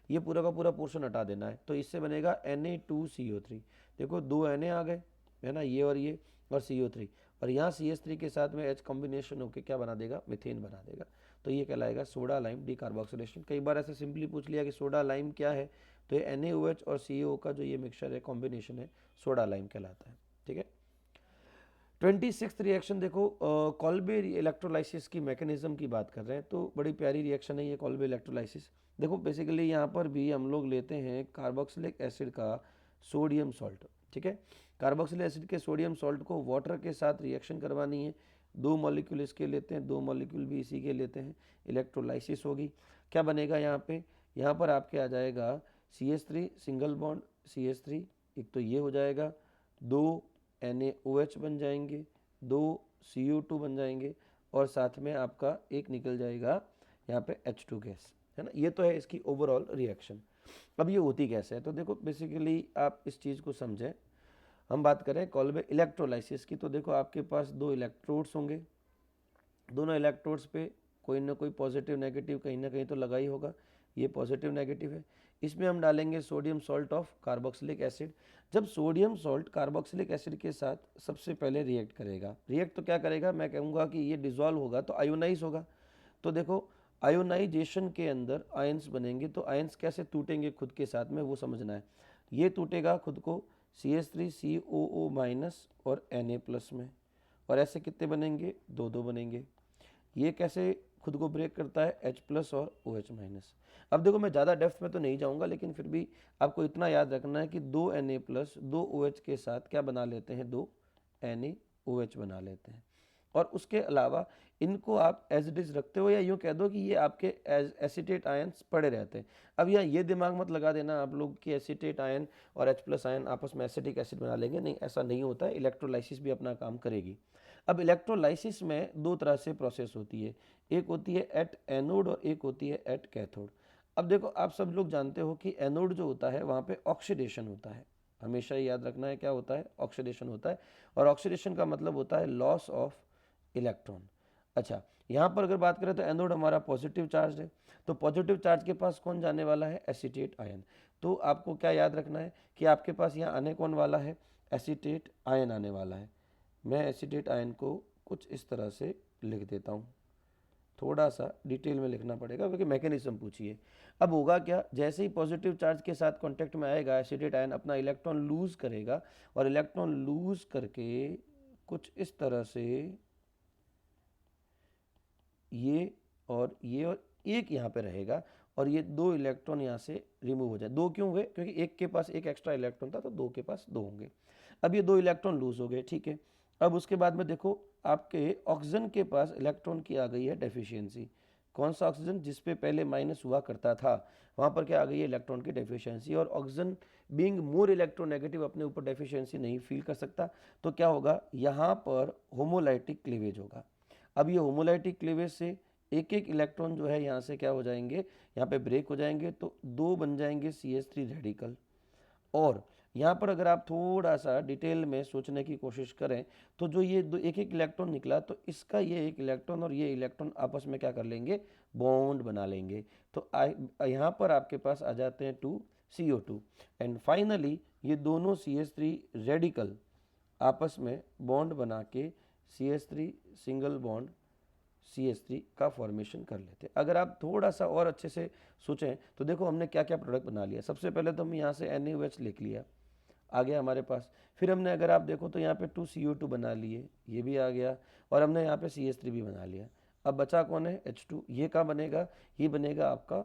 ये पूरा का पूरा पोर्शन हटा देना है। तो इससे बनेगा Na2CO3। देखो 2 Na आ गए, है ना, ये और CO3, और यहाँ CH3 के साथ में H कॉम्बिनेशन होकर क्या बना देगा, मीथेन बना देगा। तो ये कहलाएगा सोडा लाइम डिकार्बोक्सिलेशन। कई बार ऐसे सिंपली पूछ लिया कि सोडा लाइम क्या है, तो ये NaOH और CO का जो ये मिक्सचर है, कॉम्बिनेशन है, सोडा लाइम कहलाता है। ठीक है, 26th रिएक्शन देखो, कॉल्बे इलेक्ट्रोलाइसिस की मैकेनिज्म की बात कर रहे हैं, तो बड़ी प्यारी रिएक्शन है ये कॉल्बे इलेक्ट्रोलाइसिस। देखो बेसिकली यहाँ पर भी हम लोग लेते हैं कार्बोक्सिलिक एसिड का सोडियम सॉल्ट। ठीक है, कार्बोक्सिलिक एसिड के सोडियम सॉल्ट को वाटर के साथ रिएक्शन करवानी है। 2 मॉलिक्यूल इसके लेते हैं, 2 मॉलिक्यूल भी इसी के लेते हैं, इलेक्ट्रोलाइसिस होगी। क्या बनेगा यहाँ पर आपके आ जाएगा CH3 सिंगल बॉन्ड CH3, एक तो ये हो जाएगा, 2 NaOH बन जाएंगे, 2 CO2 बन जाएंगे, और साथ में आपका एक निकल जाएगा यहाँ पे H2 गैस। है ना। ये तो है इसकी ओवरऑल रिएक्शन। अब ये होती कैसे है, तो देखो बेसिकली आप इस चीज़ को समझें। हम बात करें कॉल्बे इलेक्ट्रोलाइसिस की, तो देखो आपके पास दो इलेक्ट्रोड्स होंगे, दोनों इलेक्ट्रोड्स पे कोई ना कोई पॉजिटिव नेगेटिव कहीं ना कहीं तो लगा ही होगा, ये पॉजिटिव नेगेटिव है। इसमें हम डालेंगे sodium salt of carboxylic acid. जब सोडियम सॉल्ट कार्बोक्सिलिक एसिड के साथ सबसे पहले रिएक्ट करेगा, रिएक्ट तो क्या करेगा, मैं कहूँगा कि ये डिजॉल्व होगा तो आयोनाइज होगा। तो देखो आयोनाइजेशन के अंदर आयंस बनेंगे, तो आयंस कैसे टूटेंगे खुद के साथ में वो समझना है। ये टूटेगा खुद को CH3COO माइनस और Na प्लस में, और ऐसे कितने बनेंगे, दो दो बनेंगे। ये कैसे खुद को ब्रेक करता है, H प्लस और OH माइनस। अब देखो मैं ज़्यादा डेप्थ में तो नहीं जाऊंगा, लेकिन फिर भी आपको इतना याद रखना है कि दो Na प्लस दो OH के साथ क्या बना लेते हैं, दो NaOH बना लेते हैं। और उसके अलावा इनको आप एज इट इज रखते हो, या यूँ कह दो कि ये आपके एसिटेट आयन्स पड़े रहते हैं। अब यहाँ ये दिमाग मत लगा देना आप लोग कि एसिटेट आयन और H प्लस आयन आपस में एसिटिक एसिड बना लेंगे, नहीं ऐसा नहीं होता है। इलेक्ट्रोलाइसिस भी अपना काम करेगी। अब इलेक्ट्रोलाइसिस में दो तरह से प्रोसेस होती है, एक होती है एट एनोड और एक होती है एट कैथोड। अब देखो आप सब लोग जानते हो कि एनोड जो होता है वहाँ पे ऑक्सीडेशन होता है, हमेशा याद रखना है क्या होता है, ऑक्सीडेशन होता है। और ऑक्सीडेशन का मतलब होता है लॉस ऑफ इलेक्ट्रॉन। अच्छा, यहाँ पर अगर बात करें तो एनोड हमारा पॉजिटिव चार्ज है, तो पॉजिटिव चार्ज के पास कौन जाने वाला है, एसीटेट आयन। तो आपको क्या याद रखना है कि आपके पास यहाँ आने कौन वाला है, एसीटेट आयन आने वाला है। मैं एसीटेट आयन को कुछ इस तरह से लिख देता हूँ, थोड़ा सा डिटेल में लिखना पड़ेगा क्योंकि मैकेनिज्म पूछिए। अब होगा क्या, जैसे ही पॉजिटिव चार्ज के साथ कांटेक्ट में आएगा एसिडेट आयन अपना इलेक्ट्रॉन लूज करेगा, और इलेक्ट्रॉन लूज करके कुछ इस तरह से ये और एक यहाँ पे रहेगा, और ये दो इलेक्ट्रॉन यहाँ से रिमूव हो जाए। दो क्यों हुए, क्योंकि एक के पास एक एक्स्ट्रा इलेक्ट्रॉन था, तो दो के पास दो होंगे। अब ये दो इलेक्ट्रॉन लूज हो गए, ठीक है। अब उसके बाद में देखो आपके ऑक्सीजन के पास इलेक्ट्रॉन की आ गई है डेफिशिएंसी। कौन सा ऑक्सीजन, जिस पे पहले माइनस हुआ करता था, वहाँ पर क्या आ गई है, इलेक्ट्रॉन की डेफिशिएंसी। और ऑक्सीजन बीइंग मोर इलेक्ट्रोनेगेटिव अपने ऊपर डेफिशिएंसी नहीं फील कर सकता, तो क्या होगा, यहाँ पर होमोलाइटिक क्लीवेज होगा। अब ये होमोलाइटिक क्लीवेज से एक एक इलेक्ट्रॉन जो है यहाँ से क्या हो जाएंगे, यहाँ पे ब्रेक हो जाएंगे, तो दो बन जाएंगे CH3 रेडिकल। और यहाँ पर अगर आप थोड़ा सा डिटेल में सोचने की कोशिश करें, तो जो ये दो एक एक इलेक्ट्रॉन निकला, तो इसका ये एक इलेक्ट्रॉन और ये इलेक्ट्रॉन आपस में क्या कर लेंगे, बॉन्ड बना लेंगे। तो यहाँ पर आपके पास आ जाते हैं 2CO2, एंड फाइनली ये दोनों CH3 रेडिकल आपस में बॉन्ड बना के CH3 सिंगल बॉन्ड CH3 का फॉर्मेशन कर लेते हैं। अगर आप थोड़ा सा और अच्छे से सोचें तो देखो हमने क्या क्या प्रोडक्ट बना लिया। सबसे पहले तो हम यहाँ से NaOH लिख लिया, आ गया हमारे पास। फिर हमने अगर आप देखो तो यहाँ पे 2CO2 बना लिए, ये भी आ गया, और हमने यहाँ पे CH3 भी बना लिया। अब बचा कौन है, H2। ये कहाँ बनेगा, ये बनेगा आपका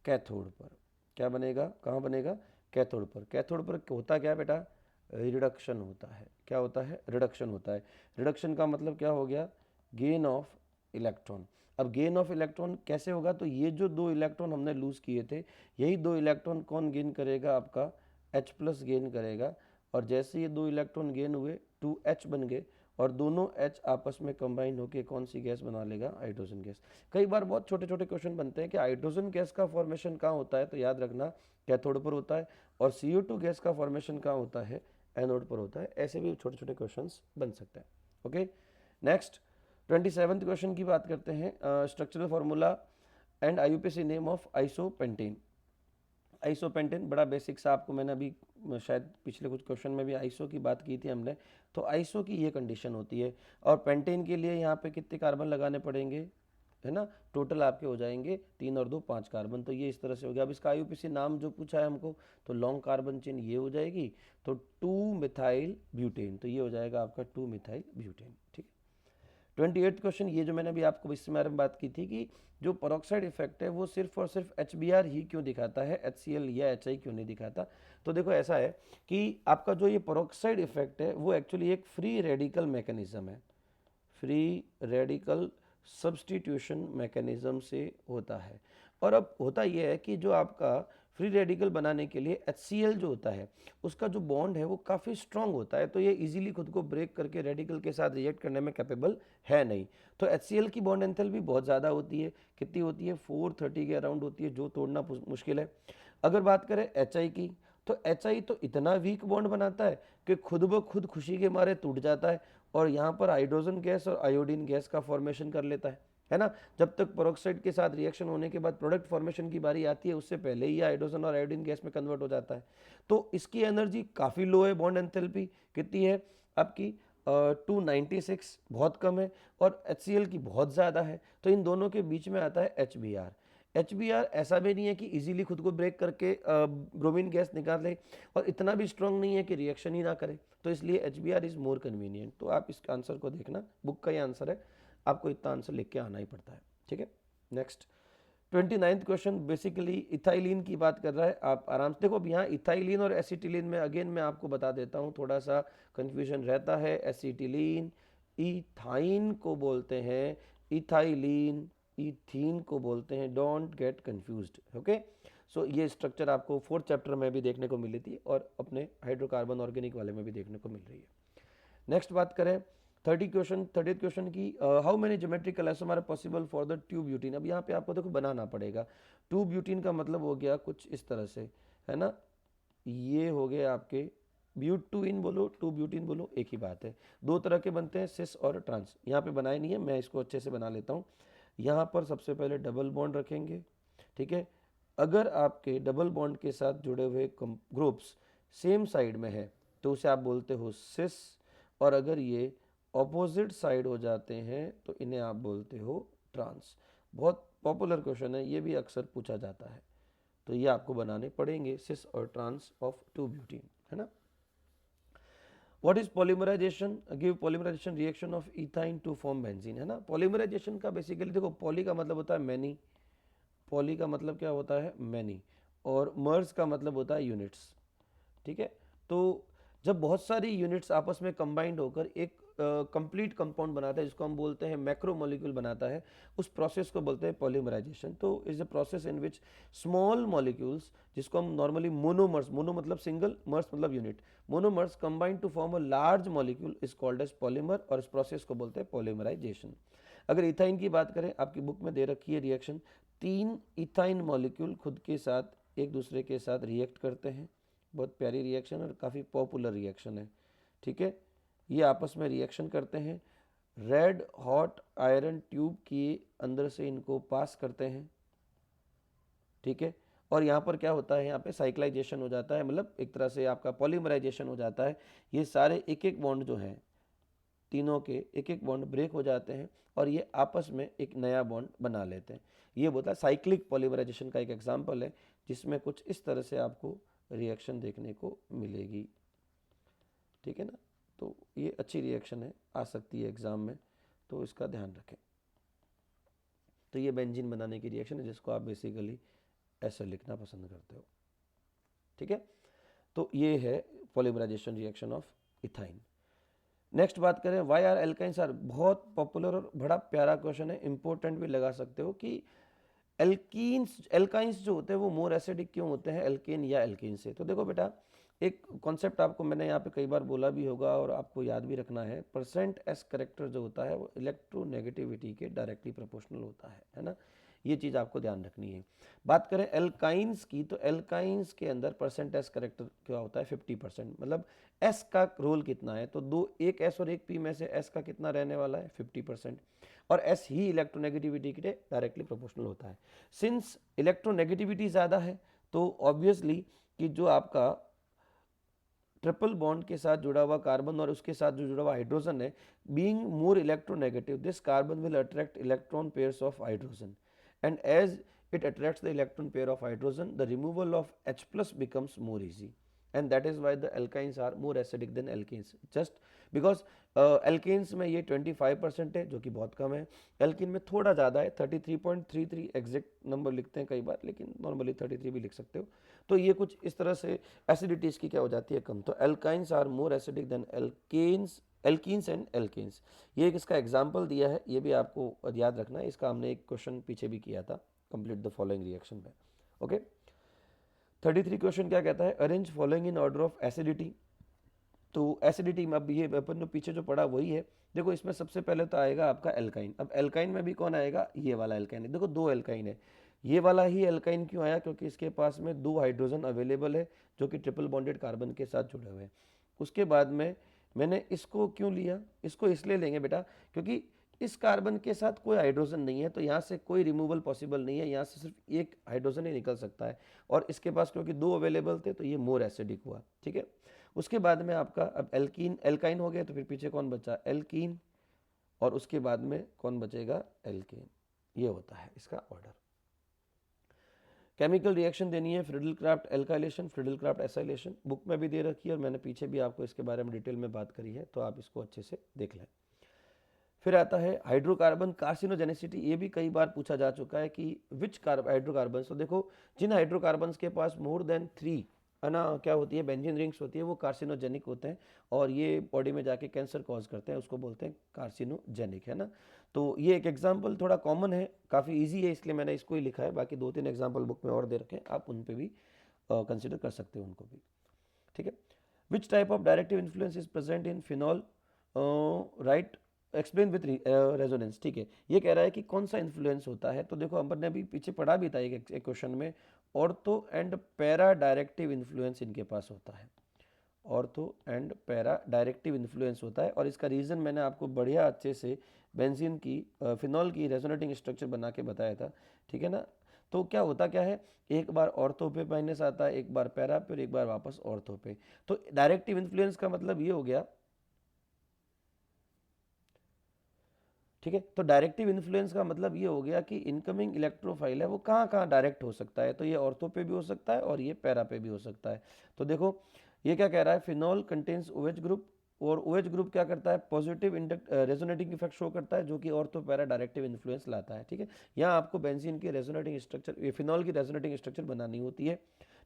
कैथोड पर। क्या बनेगा, कहाँ बनेगा, कैथोड पर। कैथोड पर होता क्या बेटा, रिडक्शन होता है। क्या होता है, रिडक्शन होता है। रिडक्शन का मतलब क्या हो गया, गेन ऑफ इलेक्ट्रॉन। अब गेन ऑफ इलेक्ट्रॉन कैसे होगा, तो ये जो दो इलेक्ट्रॉन हमने लूज किए थे, यही दो इलेक्ट्रॉन कौन गेन करेगा, आपका H प्लस गेन करेगा। और जैसे ये दो इलेक्ट्रॉन गेन हुए 2H बन गए, और दोनों H आपस में कंबाइन होकर कौन सी गैस बना लेगा, हाइड्रोजन गैस। कई बार बहुत छोटे छोटे क्वेश्चन बनते हैं कि हाइड्रोजन गैस का फॉर्मेशन कहाँ होता है, तो याद रखना कैथोड पर होता है, और CO2 गैस का फॉर्मेशन कहाँ होता है, एनोड पर होता है। ऐसे भी छोटे छोटे क्वेश्चन बन सकते हैं। ओके, नेक्स्ट 27th क्वेश्चन की बात करते हैं। Structural formula and IUPAC name of isopentane. Isopentane बड़ा बेसिक सा, आपको मैंने अभी शायद पिछले कुछ क्वेश्चन में भी आइसो की बात की थी हमने। तो आइसो की ये कंडीशन होती है, और पेंटेन के लिए यहाँ पे कितने कार्बन लगाने पड़ेंगे, है ना, टोटल आपके हो जाएंगे 3 और 2 5 कार्बन। तो ये इस तरह से हो गया। अब इसका IUPAC नाम जो पूछा है हमको, तो लॉन्ग कार्बन चेन ये हो जाएगी, तो 2 मिथाइल ब्यूटेन, तो ये हो जाएगा आपका 2 मिथाइल ब्यूटेन। ठीक है। 28th क्वेश्चन, ये जो मैंने अभी आपको इससे बारे में बात की थी कि जो पेरोक्साइड इफेक्ट है वो सिर्फ और सिर्फ HBr ही क्यों दिखाता है, HCl या HI क्यों नहीं दिखाता। तो देखो ऐसा है कि आपका जो ये पेरोक्साइड इफेक्ट है वो एक्चुअली एक फ्री रेडिकल मैकेनिज्म है, फ्री रेडिकल सब्सटीट्यूशन मैकेनिज्म से होता है। और अब होता यह है कि जो आपका फ्री रेडिकल बनाने के लिए HCl जो होता है उसका जो बॉन्ड है वो काफ़ी स्ट्रांग होता है, तो ये इजीली खुद को ब्रेक करके रेडिकल के साथ रिएक्ट करने में कैपेबल है नहीं। तो HCl की बॉन्ड एंथैल्पी बहुत ज़्यादा होती है, कितनी होती है 430 के अराउंड होती है, जो तोड़ना मुश्किल है। अगर बात करें HI की, तो HI तो इतना वीक बॉन्ड बनाता है कि खुद ब खुद खुशी के मारे टूट जाता है और यहाँ पर हाइड्रोजन गैस और आयोडीन गैस का फॉर्मेशन कर लेता है ना। जब तक पेरोक्साइड के साथ रिएक्शन होने के बाद प्रोडक्ट फॉर्मेशन की बारी आती है, उससे पहले ही हाइड्रोजन और आयोडीन गैस में कन्वर्ट हो जाता है। तो इसकी एनर्जी काफ़ी लो है, बॉन्ड एंथैल्पी कितनी है आपकी 296, बहुत कम है, और HCl की बहुत ज़्यादा है। तो इन दोनों के बीच में आता है HBr। HBr ऐसा भी नहीं है कि इजीली खुद को ब्रेक करके ब्रोमीन गैस निकाल ले, और इतना भी स्ट्रांग नहीं है कि रिएक्शन ही ना करे, तो इसलिए HBr इज़ मोर कन्वीनियंट। तो आप इसका आंसर को देखना, बुक का ही आंसर है, आपको इतना आंसर लिख के आना ही पड़ता है, ठीक है। Next 29th question basically ethylene की बात कर रहा है। आप आराम से देखो, अब यहाँ इथाइलिन और एसिटिलीन में अगेन मैं आपको बता देता हूँ, थोड़ा सा कंफ्यूजन रहता है। एसिटिलीन इथाइन को बोलते हैं, इथाइलिन इथीन को बोलते हैं, डोंट गेट कंफ्यूज्ड, ओके। सो ये स्ट्रक्चर आपको 4th चैप्टर में भी देखने को मिली थी और अपने हाइड्रोकार्बन ऑर्गेनिक वाले में भी देखने को मिल रही है। नेक्स्ट बात करें 30th क्वेश्चन की, how many geometrical isomer are possible for the 2 butene. अब यहाँ पे आपको देखो बनाना पड़ेगा। 2 ब्यूटीन का मतलब हो गया कुछ इस तरह से, है ना, ये हो गए आपके ब्यूट 2 इन बोलो, 2 ब्यूटीन बोलो, एक ही बात है। दो तरह के बनते हैं, सिस और ट्रांस। यहाँ पे बनाए नहीं है, मैं इसको अच्छे से बना लेता हूँ। यहाँ पर सबसे पहले डबल बॉन्ड रखेंगे, ठीक है। अगर आपके डबल बॉन्ड के साथ जुड़े हुए ग्रुप्स सेम साइड में है तो उसे आप बोलते हो सिस, और अगर ये ऑपोजिट साइड हो जाते हैं तो इन्हें आप बोलते हो ट्रांस। बहुत पॉपुलर क्वेश्चन है, ये भी अक्सर पूछा जाता है, तो ये आपको बनाने पड़ेंगे, सिस और ट्रांस ऑफ 2 ब्यूटीन, है ना। What is polymerization, give polymerization reaction of ethyne to form benzene, है ना। पॉलीमराइजेशन का बेसिकली देखो, पॉली का मतलब होता है मैनी, पॉली का मतलब क्या होता है मैनी, और मर्ज का मतलब होता है यूनिट्स, ठीक है। तो जब बहुत सारी यूनिट्स आपस में कंबाइंड होकर एक कंप्लीट कंपाउंड बनाता है, जिसको हम बोलते हैं मैक्रोमोलिक्यूल बनाता है, उस प्रोसेस को बोलते हैं पॉलीमराइजेशन। तो is a process in which small molecules, जिसको हम नॉर्मली मोनोमर्स, मोनो मतलब सिंगल, मर्स मतलब unit, monomers combined to form a large molecule is called as polymer, और इस प्रोसेस को बोलते हैं पॉलीमराइजेशन। अगर इथाइन की बात करें, आपकी बुक में दे रखी है रिएक्शन, 3 इथाइन मॉलिक्यूल खुद के साथ एक दूसरे के साथ रिएक्ट करते हैं। बहुत प्यारी रिएक्शन और काफ़ी पॉपुलर रिएक्शन है, ठीक है। ये आपस में रिएक्शन करते हैं, रेड हॉट आयरन ट्यूब के अंदर से इनको पास करते हैं, ठीक है। और यहाँ पर क्या होता है, यहाँ पे साइक्लाइजेशन हो जाता है, मतलब एक तरह से आपका पॉलीमराइजेशन हो जाता है। ये सारे एक एक बॉन्ड जो हैं, तीनों के एक एक बॉन्ड ब्रेक हो जाते हैं और ये आपस में एक नया बॉन्ड बना लेते हैं। ये बोलता है साइक्लिक पॉलीमराइजेशन का एक एग्जाम्पल है, जिसमें कुछ इस तरह से आपको रिएक्शन देखने को मिलेगी, ठीक है ना। तो ये अच्छी रिएक्शन है, आ सकती है एग्ज़ाम में, तो इसका ध्यान रखें। तो ये बेंजीन बनाने की रिएक्शन है, जिसको आप बेसिकली ऐसे लिखना पसंद करते हो, ठीक है। तो ये है polymerization reaction of ethyne. Next बात करें, वाई आर एल्काइंस आर, बहुत पॉपुलर और बड़ा प्यारा क्वेश्चन है, इंपॉर्टेंट भी लगा सकते हो कि एल्काइंस जो होते हैं वो मोर एसिडिक क्यों होते हैं एल्केन या एल्कीन से। तो देखो बेटा, एक कॉन्सेप्ट आपको मैंने यहाँ पे कई बार बोला भी होगा और आपको याद भी रखना है, परसेंट एस करेक्टर जो होता है वो इलेक्ट्रोनेगेटिविटी के डायरेक्टली प्रोपोर्शनल होता है ना। ये चीज़ आपको ध्यान रखनी है। बात करें एल्काइंस की, तो एल्काइंस के अंदर परसेंट एस करेक्टर क्या होता है 50%, मतलब एस का रोल कितना है, तो दो, एक एस और एक पी में से एस का कितना रहने वाला है 50%, और एस ही इलेक्ट्रोनेगेटिविटी के डायरेक्टली प्रोपोर्शनल होता है। सिंस इलेक्ट्रोनेगेटिविटी ज़्यादा है तो ऑब्वियसली कि जो आपका ट्रिपल बॉन्ड के साथ जुड़ा हुआ कार्बन और उसके साथ जो जुड़ा हुआ हाइड्रोजन है, being more electronegative, this carbon will attract electron pairs of hydrogen, and as it attracts the electron pair of hydrogen, the removal of H plus becomes more easy, and that is why the alkynes are more acidic than alkenes, just because alkenes में ये 25% है, जो कि बहुत कम है, alkene में थोड़ा ज़्यादा है 33.33, एग्जैक्ट नंबर लिखते हैं कई बार, लेकिन नॉर्मली 33 भी लिख सकते हो। तो ये कुछ इस तरह से एसिडिटी इसकी क्या हो जाती है कम। तो alkynes are more acidic than alkenes and alkanes. ये एक इसका एग्जाम्पल दिया है, ये भी आपको याद रखना है, इसका हमने एक क्वेश्चन पीछे भी किया था कंप्लीट द फॉलोइंग रिएक्शन में। ओके, 33 क्वेश्चन क्या कहता है, arrange following in order of acidity. तो एसिडिटी में अब ये अपन ने पीछे जो पढ़ा वही है। देखो इसमें सबसे पहले तो आएगा आपका एल्काइन। अब एल्काइन में भी कौन आएगा, ये वाला एल्काइन है। देखो दो एल्काइन है, ये वाला ही एल्काइन क्यों आया, क्योंकि इसके पास में दो हाइड्रोजन अवेलेबल है जो कि ट्रिपल बॉन्डेड कार्बन के साथ जुड़े हुए हैं। उसके बाद में मैंने इसको क्यों लिया, इसको इसलिए लेंगे बेटा क्योंकि इस कार्बन के साथ कोई हाइड्रोजन नहीं है, तो यहाँ से कोई रिमूवल पॉसिबल नहीं है, यहाँ से सिर्फ एक हाइड्रोजन ही निकल सकता है, और इसके पास क्योंकि दो अवेलेबल थे तो ये मोर एसिडिक हुआ। ठीक है, उसके बाद में आपका अब एल्कीन एल्काइन हो गया, तो फिर पीछे कौन बचा, एल्कीन, और उसके बाद में कौन बचेगा, एल्केन। ये होता है इसका ऑर्डर। केमिकल रिएक्शन देनी है, Friedel Crafts alkylation, Friedel Crafts acylation, book में भी दे रखी है और मैंने पीछे भी आपको इसके बारे में डिटेल में बात करी है, तो आप इसको अच्छे से देख लें। फिर आता है हाइड्रोकार्बन कार्सिनोजेनेसिटी। ये भी कई बार पूछा जा चुका है कि विच हाइड्रोकार्बन। तो देखो जिन हाइड्रोकार्बन्स के पास मोर देन 3 है ना क्या होती है, बेंजीन रिंग्स होती है, वो कार्सिनोजेनिक होते हैं और ये बॉडी में जाके कैंसर कॉज करते हैं, उसको बोलते हैं कार्सिनोजेनिक, है ना। तो ये एक एग्जाम्पल थोड़ा कॉमन है, काफ़ी ईजी है, इसलिए मैंने इसको ही लिखा है। बाकी 2-3 एग्जाम्पल बुक में और दे रखे हैं, आप उन पर भी कंसिडर कर सकते हो उनको भी। ठीक है, which type of directive influence is present in phenol, right, explain with resonance. ठीक है, ये कह रहा है कि कौन सा इन्फ्लुएंस होता है। तो देखो अपन ने अभी पीछे पढ़ा भी था एक क्वेश्चन में, ortho and para directive influence इनके पास होता है, ortho and para directive influence होता है। और इसका रीज़न मैंने आपको बढ़िया अच्छे से बेंजीन की फिनॉल की रेजोनेटिंग स्ट्रक्चर बना के बताया था। ठीक है ना, तो क्या होता क्या है, एक बार ऑर्थो पे माइनस आता है, एक बार पैरा पे और एक बार वापस ऑर्थो पे। तो डायरेक्टिव इन्फ्लुएंस का मतलब ये हो गया, ठीक है, तो डायरेक्टिव इन्फ्लुएंस का मतलब ये हो गया कि इनकमिंग इलेक्ट्रोफाइल है वो कहाँ कहाँ डायरेक्ट हो सकता है। तो ये ऑर्थो पे भी हो सकता है और ये पैरा पे भी हो सकता है। तो देखो ये क्या कह रहा है, फिनॉल कंटेन्स OH ग्रुप, और OH ग्रुप क्या करता है, पॉजिटिव रेजोनेटिंग इफेक्ट शो करता है, जो कि ऑर्थो पैरा डायरेक्टिव इन्फ्लुएंस लाता है। ठीक है, यहाँ आपको बेंजीन की रेजोनेटिंग स्ट्रक्चर, फिनॉल की रेजोनेटिंग स्ट्रक्चर बनानी होती है।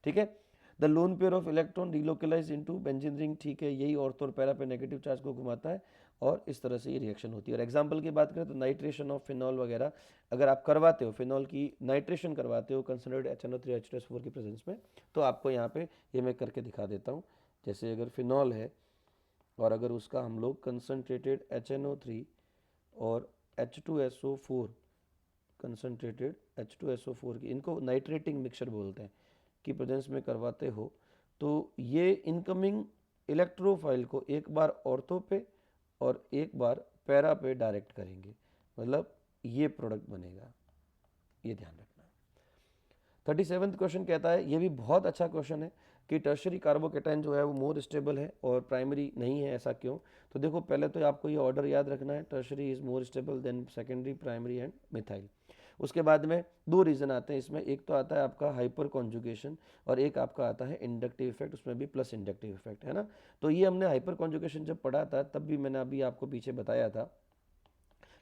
ठीक है, the lone pair of electron relocalize into benzene ring. ठीक है, यही ऑर्थो और पैरा पे नेगेटिव चार्ज को घुमाता है और इस तरह से ये रिएक्शन होती है। और एग्जांपल की बात करें तो नाइट्रेशन ऑफ फिनॉल वगैरह अगर आप करवाते हो, फिनॉल की नाइट्रेशन करवाते हो कंसनट्रेटेड HNO3 H2SO4 की प्रेजेंस में, तो आपको यहाँ पे ये मैं करके दिखा देता हूँ। जैसे अगर फिनॉल है और अगर उसका हम लोग कंसनट्रेटेड HNO3 और H2SO4, कंसनट्रेटेड H2SO4 की, इनको नाइट्रेटिंग मिक्सचर बोलते हैं, की प्रेजेंस में करवाते हो, तो ये इनकमिंग इलेक्ट्रोफाइल को एक बार ऑर्थो पे और एक बार पैरा पे डायरेक्ट करेंगे, मतलब ये प्रोडक्ट बनेगा, ये ध्यान रखना। 37वां क्वेश्चन कहता है, ये भी बहुत अच्छा क्वेश्चन है, कि टर्शरी कार्बोकेटाइन जो है वो मोर स्टेबल है और प्राइमरी नहीं है, ऐसा क्यों। तो देखो पहले तो आपको ये ऑर्डर याद रखना है, tertiary is more stable then secondary, primary and methyl. उसके बाद में दो रीज़न आते हैं इसमें, एक तो आता है आपका हाइपर कॉन्जुगेशन और एक आपका आता है इंडक्टिव इफेक्ट, उसमें भी प्लस इंडक्टिव इफेक्ट, है ना। तो ये हमने हाइपर कॉन्जुगेशन जब पढ़ा था तब भी मैंने अभी आपको पीछे बताया था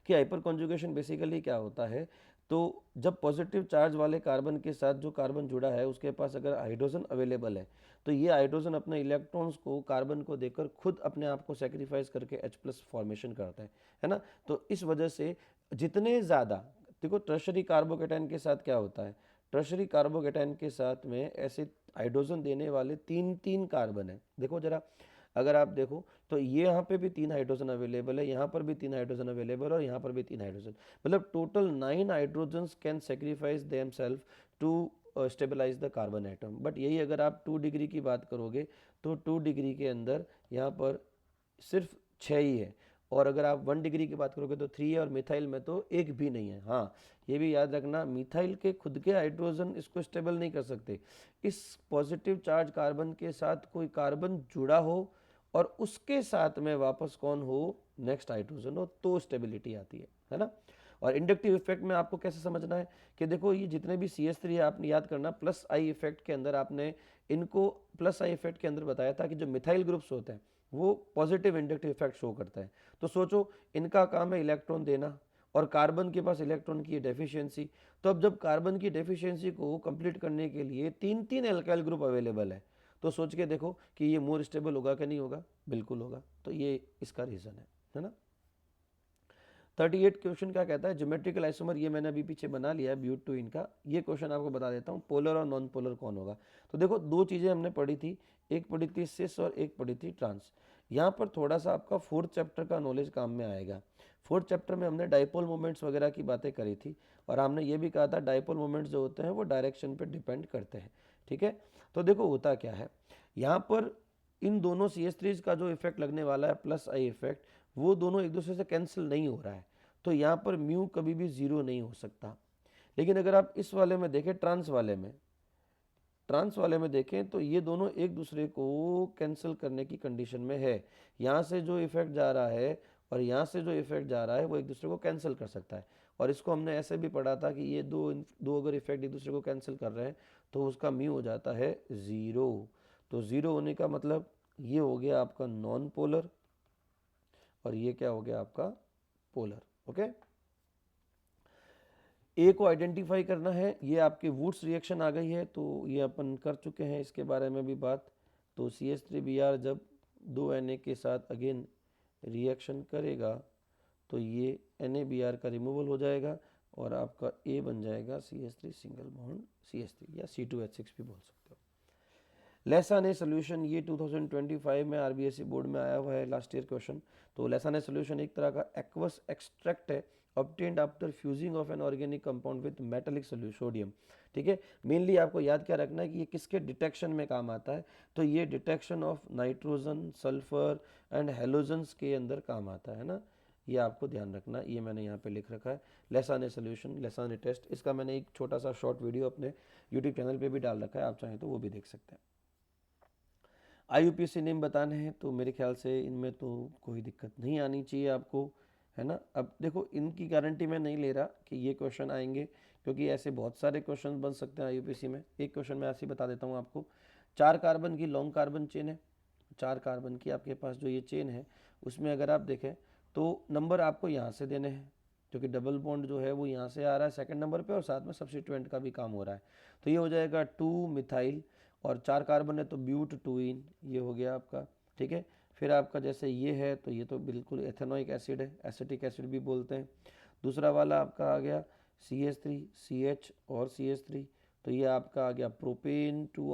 कि हाइपर कॉन्जुगेशन बेसिकली क्या होता है। तो जब पॉजिटिव चार्ज वाले कार्बन के साथ जो कार्बन जुड़ा है उसके पास अगर हाइड्रोजन अवेलेबल है, तो ये हाइड्रोजन अपने इलेक्ट्रॉन्स को कार्बन को देकर खुद अपने आप को सेक्रीफाइस करके H+ फॉर्मेशन करता है ना। तो इस वजह से जितने ज़्यादा, देखो टर्शरी कार्बोकेटाइन के साथ क्या होता है, टर्शरी कार्बोकेटाइन के साथ में ऐसे हाइड्रोजन देने वाले 3 कार्बन है। देखो जरा, अगर आप देखो तो ये यहाँ पे भी 3 हाइड्रोजन अवेलेबल है, यहाँ पर भी 3 हाइड्रोजन अवेलेबल और यहाँ पर भी 3 हाइड्रोजन, मतलब total 9 hydrogens can sacrifice them self to stabilize the carbon atom. But यही अगर आप 2 डिग्री की बात करोगे तो 2 डिग्री के अंदर यहाँ पर सिर्फ 6 ही है, और अगर आप 1 डिग्री की बात करोगे तो 3 है, और मिथाइल में तो एक भी नहीं है। हाँ, ये भी याद रखना, मिथाइल के खुद के हाइड्रोजन इसको स्टेबल नहीं कर सकते, इस पॉजिटिव चार्ज कार्बन के साथ कोई कार्बन जुड़ा हो और उसके साथ में वापस कौन हो, नेक्स्ट हाइड्रोजन हो, तो स्टेबिलिटी आती है ना। और इंडक्टिव इफेक्ट में आपको कैसे समझना है कि देखो ये जितने भी CH3 है आपने याद करना, प्लस आई इफेक्ट के अंदर आपने इनको प्लस आई इफेक्ट के अंदर बताया था कि जो मिथाइल ग्रुप्स होते हैं वो पॉजिटिव इंडक्टिव इफेक्ट शो करता है। तो सोचो इनका काम है इलेक्ट्रॉन देना और कार्बन के पास इलेक्ट्रॉन की डेफिशिएंसी, तो अब जब कार्बन की डेफिशिएंसी को कंप्लीट करने के लिए 3 एल्काइल ग्रुप अवेलेबल है, तो सोच के देखो कि ये मोर स्टेबल होगा कि नहीं होगा, बिल्कुल होगा। तो ये इसका रीज़न है ना। 38 क्वेश्चन क्या कहता है, ज्योमेट्रिकल आइसोमर, ये मैंने अभी पीछे बना लिया है ब्यूट-टू-इन का। ये क्वेश्चन आपको बता देता हूँ, पोलर और नॉन पोलर कौन होगा। तो देखो दो चीज़ें हमने पढ़ी थी, एक पढ़ी थी सिस और एक पढ़ी थी ट्रांस। यहाँ पर थोड़ा सा आपका फोर्थ चैप्टर का नॉलेज काम में आएगा। फोर्थ चैप्टर में हमने डाइपोल मोमेंट्स वगैरह की बातें करी थी और हमने ये भी कहा था डाइपोल मोमेंट्स जो होते हैं वो डायरेक्शन पे डिपेंड करते हैं, ठीक है। तो देखो होता क्या है, यहाँ पर इन दोनों CH3 का जो इफेक्ट लगने वाला है प्लस आई इफेक्ट, वो दोनों एक दूसरे से कैंसिल नहीं हो रहा है, तो यहाँ पर म्यू कभी भी जीरो नहीं हो सकता। लेकिन अगर आप इस वाले में देखें, ट्रांस वाले में देखें तो ये दोनों एक दूसरे को कैंसिल करने की कंडीशन में है। यहाँ से जो इफेक्ट जा रहा है और यहाँ से जो इफेक्ट जा रहा है वो एक दूसरे को कैंसिल कर सकता है। और इसको हमने ऐसे भी पढ़ा था कि ये दो अगर इफेक्ट एक दूसरे को कैंसिल कर रहे हैं तो उसका म्यू हो जाता है ज़ीरो। तो ज़ीरो होने का मतलब ये हो गया आपका नॉन पोलर और ये क्या हो गया आपका पोलर। ओके, ए को आइडेंटिफाई करना है, ये आपके वुड्स रिएक्शन आ गई है तो ये अपन कर चुके हैं, इसके बारे में भी बात। तो CH3Br जब 2Na के साथ अगेन रिएक्शन करेगा तो ये NaBr का रिमूवल हो जाएगा और आपका A बन जाएगा CH3 सिंगल बॉन्ड CH3 या C2H6 भी बोल सकते हो। लेसन ए सोल्यूशन, ये 2025 में RBSE बोर्ड में आया हुआ है लास्ट ईयर क्वेश्चन। तो लेसन ए सोल्यूशन एक तरह का एक्वस एक्सट्रैक्ट है obtained after fusing of an organic compound with metallic sodium, ठीक है। मेनली आपको याद क्या रखना है कि ये किसके डिटेक्शन में काम आता है, तो ये detection of nitrogen, sulphur and halogens के अंदर काम आता है ना, ये आपको ध्यान रखना। ये मैंने यहाँ पे लिख रखा है Lassaigne a solution, Lassaigne a test. इसका मैंने एक छोटा सा शॉर्ट वीडियो अपने यूट्यूब चैनल पे भी डाल रखा है, आप चाहें तो वो भी देख सकते हैं। IUPAC नेम बताने हैं तो मेरे ख्याल से इनमें तो कोई दिक्कत नहीं आनी चाहिए आपको, है ना। अब देखो इनकी गारंटी मैं नहीं ले रहा कि ये क्वेश्चन आएंगे, क्योंकि ऐसे बहुत सारे क्वेश्चन बन सकते हैं IUPAC में। एक क्वेश्चन मैं ऐसे ही बता देता हूँ आपको, 4 कार्बन की लॉन्ग कार्बन चेन है, 4 कार्बन की आपके पास जो ये चेन है उसमें अगर आप देखें तो नंबर आपको यहाँ से देने हैं, क्योंकि डबल बॉन्ड जो है वो यहाँ से आ रहा है सेकंड नंबर पे और साथ में सब्स्टिट्यूएंट का भी काम हो रहा है। तो ये हो जाएगा 2 मिथाइल और 4 कार्बन है तो ब्यूट-टू-इन, ये हो गया आपका, ठीक है। फिर आपका जैसे ये है तो ये तो बिल्कुल एथेनोइक एसिड है, एसिटिक एसिड भी बोलते हैं। दूसरा वाला आपका आ गया CH3 CH और CH3, तो ये आपका आ गया प्रोपेन टू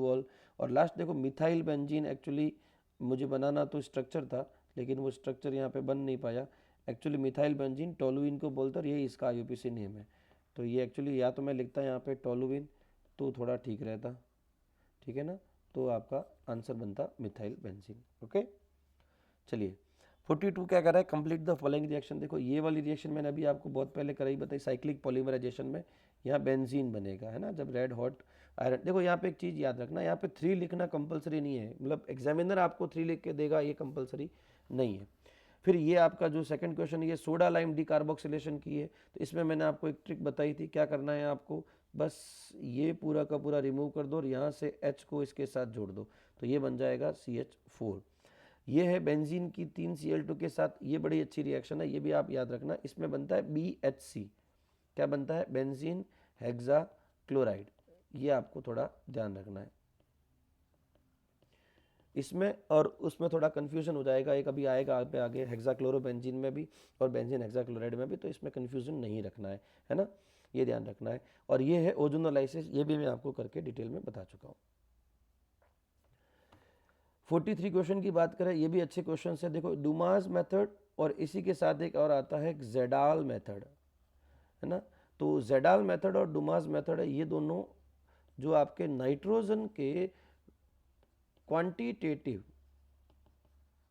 ऑल। और लास्ट देखो मिथाइल बेंजीन, एक्चुअली मुझे बनाना तो स्ट्रक्चर था लेकिन वो स्ट्रक्चर यहाँ पे बन नहीं पाया। एक्चुअली मिथाइल बेंजीन टोलुइन को बोलते हैं और यही इसका IUPAC नेम है। तो ये एक्चुअली या तो मैं लिखता यहाँ पे टोलुइन तो थोड़ा ठीक रहता, ठीक है ना, तो आपका आंसर बनता मिथाइल बेंजीन। ओके, चलिए 42 क्या कर रहा है, कंप्लीट द फॉलोइंग रिएक्शन। देखो ये वाली रिएक्शन मैंने अभी आपको बहुत पहले कराई बताई, साइक्लिक पॉलीमराइजेशन में यहाँ बेंजीन बनेगा, है ना, जब रेड हॉट आयरन। देखो यहाँ पे एक चीज़ याद रखना, यहाँ पे 3 लिखना कंपलसरी नहीं है, मतलब एग्जामिनर आपको 3 लिख के देगा, ये कंपलसरी नहीं है। फिर ये आपका जो सेकंड क्वेश्चन, ये सोडा लाइम डिकार्बोक्सिलेशन की है, तो इसमें मैंने आपको एक ट्रिक बताई थी, क्या करना है आपको, बस ये पूरा का पूरा रिमूव कर दो और यहाँ से H को इसके साथ जोड़ दो तो ये बन जाएगा CH4। ये है बेंजीन की 3Cl2 के साथ, ये बड़ी अच्छी रिएक्शन है, ये भी आप याद रखना। इसमें बनता है BHC, क्या बनता है, बेंजीन हेक्सा क्लोराइड, ये आपको थोड़ा ध्यान रखना है इसमें। और उसमें थोड़ा कन्फ्यूजन हो जाएगा, एक अभी आएगा आप पे आगे हेक्साक्लोरोबेंजीन में भी और बेंजीन हेक्साक्लोराइड में भी, तो इसमें कन्फ्यूजन नहीं रखना है ना, ये ध्यान रखना है। और ये है ओजोनोलाइसिस, ये भी मैं आपको करके डिटेल में बता चुका हूँ। 43 क्वेश्चन की बात करें, ये भी अच्छे क्वेश्चन है। देखो डुमास मेथड और इसी के साथ एक और आता है जेडाल मेथड, है ना। तो जेडाल मेथड और डुमास मेथड है, ये दोनों जो आपके नाइट्रोजन के क्वांटिटेटिव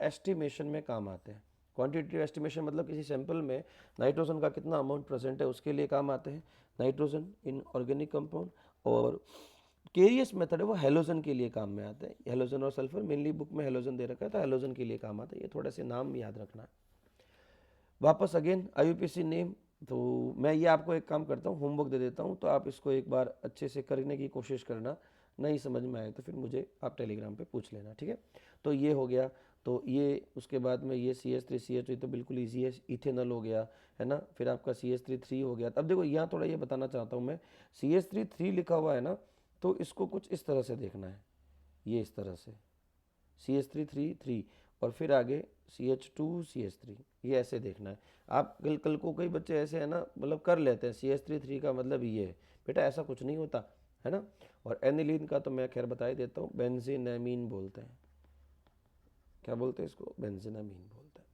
एस्टिमेशन में काम आते हैं। क्वांटिटेटिव एस्टिमेशन मतलब किसी सैंपल में नाइट्रोजन का कितना अमाउंट प्रेजेंट है उसके लिए काम आते हैं नाइट्रोजन इन ऑर्गेनिक कंपाउंड। और केरियस मेथड है वो हेलोजन के लिए काम में आते हैं, हेलोजन और सल्फर, मेनली बुक में हेलोजन दे रखा है तो हेलोजन के लिए काम आता है, ये थोड़े से नाम याद रखना है। वापस अगेन IUPAC नेम, तो मैं ये आपको एक काम करता हूँ, होमवर्क दे देता हूँ, तो आप इसको एक बार अच्छे से करने की कोशिश करना, नहीं समझ में आए तो फिर मुझे आप टेलीग्राम पे पूछ लेना, ठीक है। तो ये हो गया, तो ये उसके बाद में ये CH3 CH3 तो बिल्कुल ईजी है, इथेनॉल हो गया, है ना। फिर आपका CH3 3 हो गया। अब देखो यहाँ थोड़ा ये बताना चाहता हूँ मैं, CH3 3 लिखा हुआ है ना, तो इसको कुछ इस तरह से देखना है, ये इस तरह से CH3 3 3, और फिर आगे CH2CH3, ये ऐसे देखना है। आप कल को कई बच्चे ऐसे है ना, मतलब कर लेते हैं CH3 का मतलब ये है, बेटा ऐसा कुछ नहीं होता है ना। और एनिलीन का तो मैं खैर बता ही देता हूँ, बेंजीनामीन बोलते हैं। क्या बोलते हैं इसको? बेंजीनामीन बोलते हैं।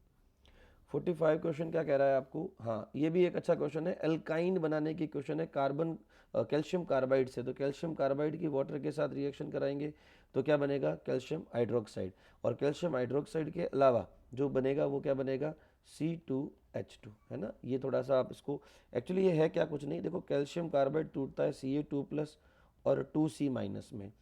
45 क्वेश्चन क्या कह रहा है आपको? हाँ, ये भी एक अच्छा क्वेश्चन है, एल्काइन बनाने की क्वेश्चन है कार्बन कैल्शियम कार्बाइड से। तो कैल्शियम कार्बाइड की वाटर के साथ रिएक्शन कराएंगे तो क्या बनेगा? Calcium hydroxide. और कैल्शियम हाइड्रोक्साइड के अलावा जो बनेगा वो क्या बनेगा? C2H2, है ना। ये थोड़ा सा आप इसको, एक्चुअली ये है क्या, कुछ नहीं। देखो कैल्शियम कार्बाइड टूटता है Ca2+ और 2C- में,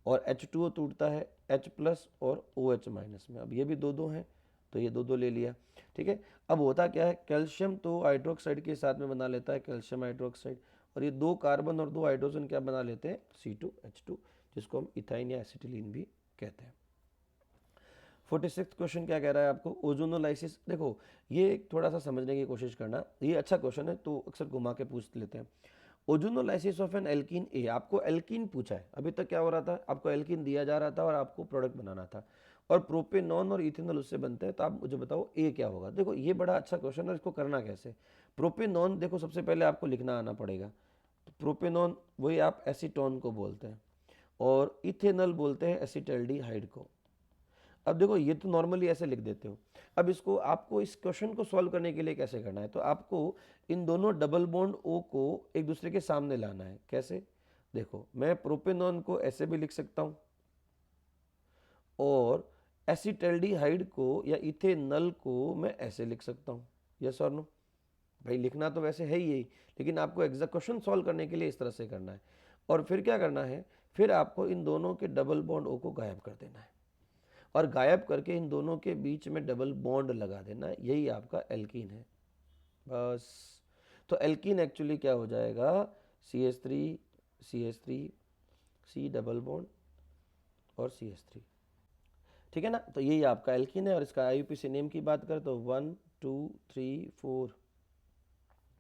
और H2O टूटता है H+ और OH- में। अब ये भी दो दो हैं तो ये दो दो ले लिया, ठीक है। अब होता क्या है, कैल्शियम तो हाइड्रोक्साइड के साथ में बना लेता है कैल्शियम हाइड्रोक्साइड, और ये दो कार्बन और दो हाइड्रोजन क्या बना लेते हैं? C2H2, जिसको हम इथाइन या एसिटिलीन भी कहते हैं। 46 क्वेश्चन क्या कह रहा है आपको? ओजोनोलाइसिस। देखो ये थोड़ा सा समझने की कोशिश करना, ये अच्छा क्वेश्चन है तो अक्सर घुमा के पूछ लेते हैं। ओजोनोलाइसिस ऑफ एन एल्कीन ए, आपको एल्कीन पूछा है। अभी तक क्या हो रहा था, आपको एल्कीन दिया जा रहा था और आपको प्रोडक्ट बनाना था, और प्रोपेनॉन और इथेनॉल उससे बनते हैं। तो आप मुझे बताओ ए क्या होगा? देखो ये बड़ा अच्छा क्वेश्चन है, इसको करना कैसे? प्रोपेनॉन देखो सबसे पहले आपको लिखना आना पड़ेगा। तो प्रोपेनॉन वही आप एसीटोन को बोलते हैं, और इथेनॉल बोलते हैं एसिटल्डिहाइड को। अब देखो ये तो नॉर्मली ऐसे लिख देते हो। अब इसको आपको इस क्वेश्चन को सॉल्व करने के लिए कैसे करना है? तो आपको इन दोनों डबल बॉन्ड ओ को एक दूसरे के सामने लाना है। कैसे? देखो मैं प्रोपेनॉन को ऐसे भी लिख सकता हूं, और एसिटल्डिहाइड को या इथेनॉल को मैं ऐसे लिख सकता हूं। यस और नो? भाई लिखना तो वैसे है ही यही, लेकिन आपको एग्जैक्ट क्वेश्चन सॉल्व करने के लिए इस तरह से करना है। और फिर क्या करना है? फिर आपको इन दोनों के डबल बॉन्ड ओ को गायब कर देना है, और गायब करके इन दोनों के बीच में डबल बॉन्ड लगा देना है। यही आपका एल्कीन है, बस। तो एल्कीन एक्चुअली क्या हो जाएगा? CH3 C डबल बॉन्ड और CH3, ठीक है ना। तो यही आपका एल्कीन है, और इसका IUPAC नेम की बात करें तो 1 2 3 4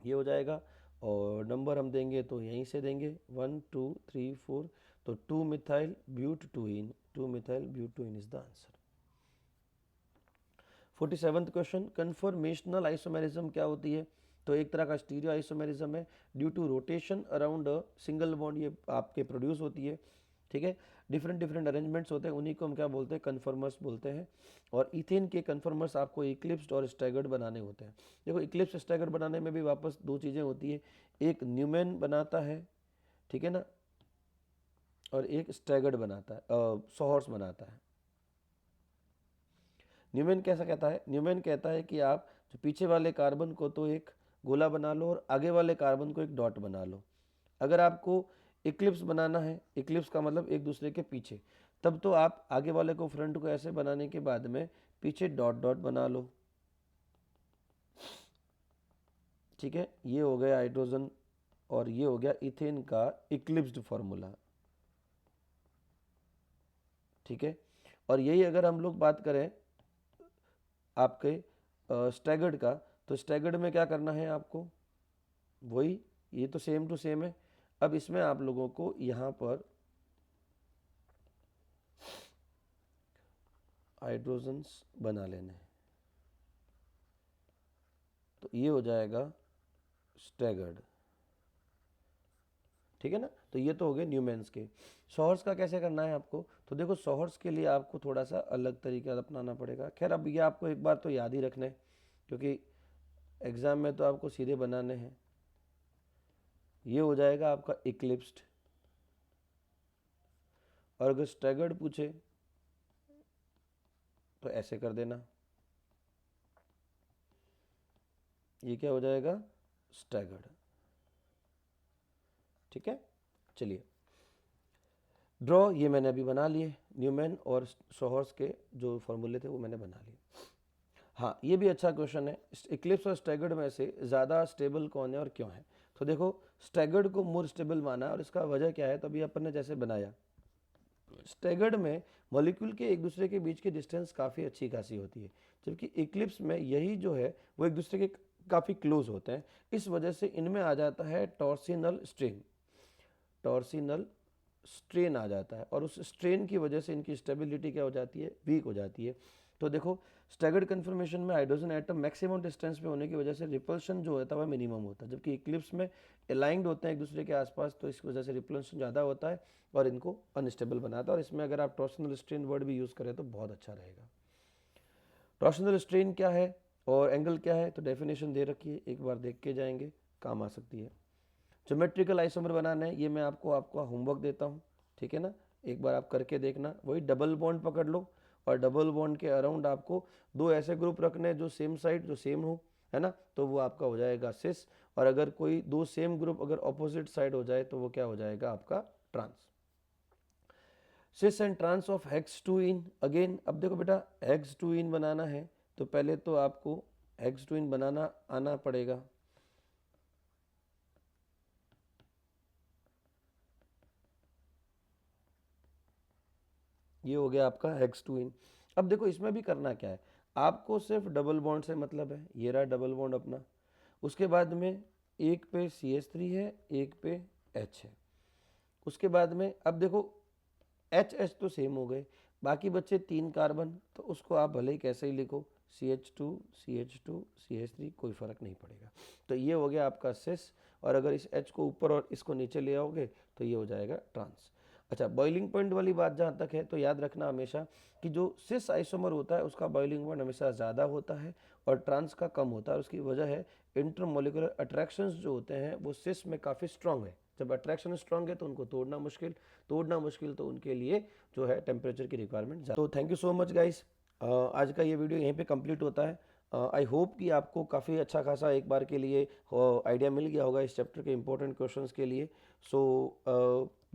ये हो जाएगा। और नंबर हम देंगे तो यहीं से देंगे 1 2 3 4, तो 2-methyl-butadiene is the answer. 47th question, conformational isomerism क्या होती है? तो एक तरह का स्टीरियो आइसोमेरिज्म है, due to rotation around a single bond ये आपके प्रोड्यूस होती है, ठीक है। डिफरेंट डिफरेंट अरेंजमेंट्स होते हैं, उन्हीं को हम क्या बोलते हैं? कन्फर्मर्स बोलते हैं। और इथेन के कन्फर्मर्स आपको इक्लिप्स्ड और स्टैगर्ड बनाने होते हैं। देखो इक्लिप्स स्टैगर्ड बनाने में भी वापस दो चीज़ें होती है, एक न्यूमैन बनाता है, ठीक है ना, और एक स्टैगर्ड बनाता है, सोहर्स बनाता है। न्यूमैन कैसा कहता है? न्यूमैन कहता है कि आप जो पीछे वाले कार्बन को तो एक गोला बना लो, और आगे वाले कार्बन को एक डॉट बना लो। अगर आपको इक्लिप्स बनाना है, इक्लिप्स का मतलब एक दूसरे के पीछे, तब तो आप आगे वाले को फ्रंट को ऐसे बनाने के बाद में पीछे डॉट डॉट बना लो, ठीक है। ये हो गया हाइड्रोजन, और ये हो गया इथेन का इक्लिप्स्ड फॉर्मूला, ठीक है। और यही अगर हम लोग बात करें आपके स्टैगर्ड का, तो स्टैगर्ड में क्या करना है आपको? वही, ये तो सेम टू सेम है। अब इसमें आप लोगों को यहाँ पर हाइड्रोजन्स बना लेने हैं, तो ये हो जाएगा स्टैगर्ड, ठीक है ना। तो ये तो हो गए न्यूमेन्स के। सोहर्स का कैसे करना है आपको? तो देखो सोहर्स के लिए आपको थोड़ा सा अलग तरीका अपनाना पड़ेगा। खैर अब ये आपको एक बार तो याद ही रखना है, क्योंकि एग्ज़ाम में तो आपको सीधे बनाने हैं। ये हो जाएगा आपका इक्लिप्स्ड, और अगर स्टैगर्ड पूछे तो ऐसे कर देना, ये क्या हो जाएगा? स्टैगर्ड, ठीक है। चलिए ड्रॉ, ये मैंने अभी बना लिए, न्यूमैन और सोहर्स के जो फॉर्मूले थे वो मैंने बना लिए। हाँ ये भी अच्छा क्वेश्चन है, इक्लिप्स और स्टैगर्ड में से ज़्यादा स्टेबल कौन है और क्यों है? तो देखो स्टैगर्ड को मोर स्टेबल माना, और इसका वजह क्या है? तो अभी अपन ने जैसे बनाया, स्टैगर्ड में मॉलिक्यूल के एक दूसरे के बीच की डिस्टेंस काफ़ी अच्छी खासी होती है, जबकि इक्लिप्स में यही जो है वो एक दूसरे के काफ़ी क्लोज होते हैं। इस वजह से इनमें आ जाता है टॉर्सिनल स्ट्रेन, टॉर्सिनल स्ट्रेन आ जाता है, और उस स्ट्रेन की वजह से इनकी स्टेबिलिटी क्या हो जाती है? वीक हो जाती है। तो देखो स्टैगर्ड कन्फर्मेशन में हाइड्रोजन एटम मैक्सिमम डिस्टेंस पे होने की वजह से रिपल्शन जो होता है वह मिनिमम होता है, जबकि इक्लिप्स में अलाइंड होते हैं एक दूसरे के आसपास, तो इस वजह से रिपल्शन ज़्यादा होता है और इनको अनस्टेबल बनाता है। और इसमें अगर आप टॉर्शनल स्ट्रेन वर्ड भी यूज़ करें तो बहुत अच्छा रहेगा। टॉर्शनल स्ट्रेन क्या है और एंगल क्या है, तो डेफिनेशन दे रखी है, एक बार देख के जाएंगे, काम आ सकती है। ज्योमेट्रिकल आइसोमर बनाना है, ये मैं आपका होमवर्क देता हूँ, ठीक है ना, एक बार आप करके देखना। वही डबल बॉन्ड पकड़ लो और डबल बॉन्ड के अराउंड आपको दो ऐसे ग्रुप रखने हैं जो सेम साइड जो सेम हो, है ना, तो वो आपका हो जाएगा सिस। और अगर कोई दो सेम ग्रुप अगर ऑपोजिट साइड हो जाए तो वो क्या हो जाएगा आपका trans. Cis and trans of hex two ene again. अब देखो बेटा हेक्स टू इन बनाना है तो पहले तो आपको हेक्स टू इन बनाना आना पड़ेगा। ये हो गया आपका हेक्स टू इन। अब देखो इसमें भी करना क्या है, आपको सिर्फ डबल बॉन्ड से मतलब है, ये रहा डबल बॉन्ड अपना। उसके बाद में एक पे CH3 है, एक पे H है। उसके बाद में अब देखो H तो सेम हो गए, बाकी बच्चे 3 कार्बन, तो उसको आप भले ही कैसे ही लिखो, CH2 CH2 CH3, कोई फर्क नहीं पड़ेगा। तो ये हो गया आपका सिस, और अगर इस H को ऊपर और इसको नीचे ले आओगे तो ये हो जाएगा ट्रांस। अच्छा, बॉइलिंग पॉइंट वाली बात जहाँ तक है तो याद रखना हमेशा कि जो सिस आइसोमर होता है उसका बॉइलिंग पॉइंट हमेशा ज़्यादा होता है और ट्रांस का कम होता है। उसकी वजह है इंटरमोलिकुलर अट्रैक्शंस जो होते हैं वो सिस में काफ़ी स्ट्रांग है। जब अट्रैक्शन स्ट्रांग है तो उनको तोड़ना मुश्किल, तो उनके लिए जो है टेम्परेचर की रिक्वायरमेंट ज़्यादा। तो thank you so much guys, आज का ये वीडियो यहीं पे कंप्लीट होता है। आई होप कि आपको काफ़ी अच्छा खासा एक बार के लिए आइडिया मिल गया होगा इस चैप्टर के इंपॉर्टेंट क्वेश्चंस के लिए। सो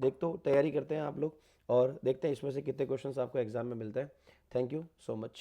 देख तो तैयारी करते हैं आप लोग और देखते हैं इसमें से कितने क्वेश्चंस आपको एग्जाम में मिलते हैं। Thank you so much.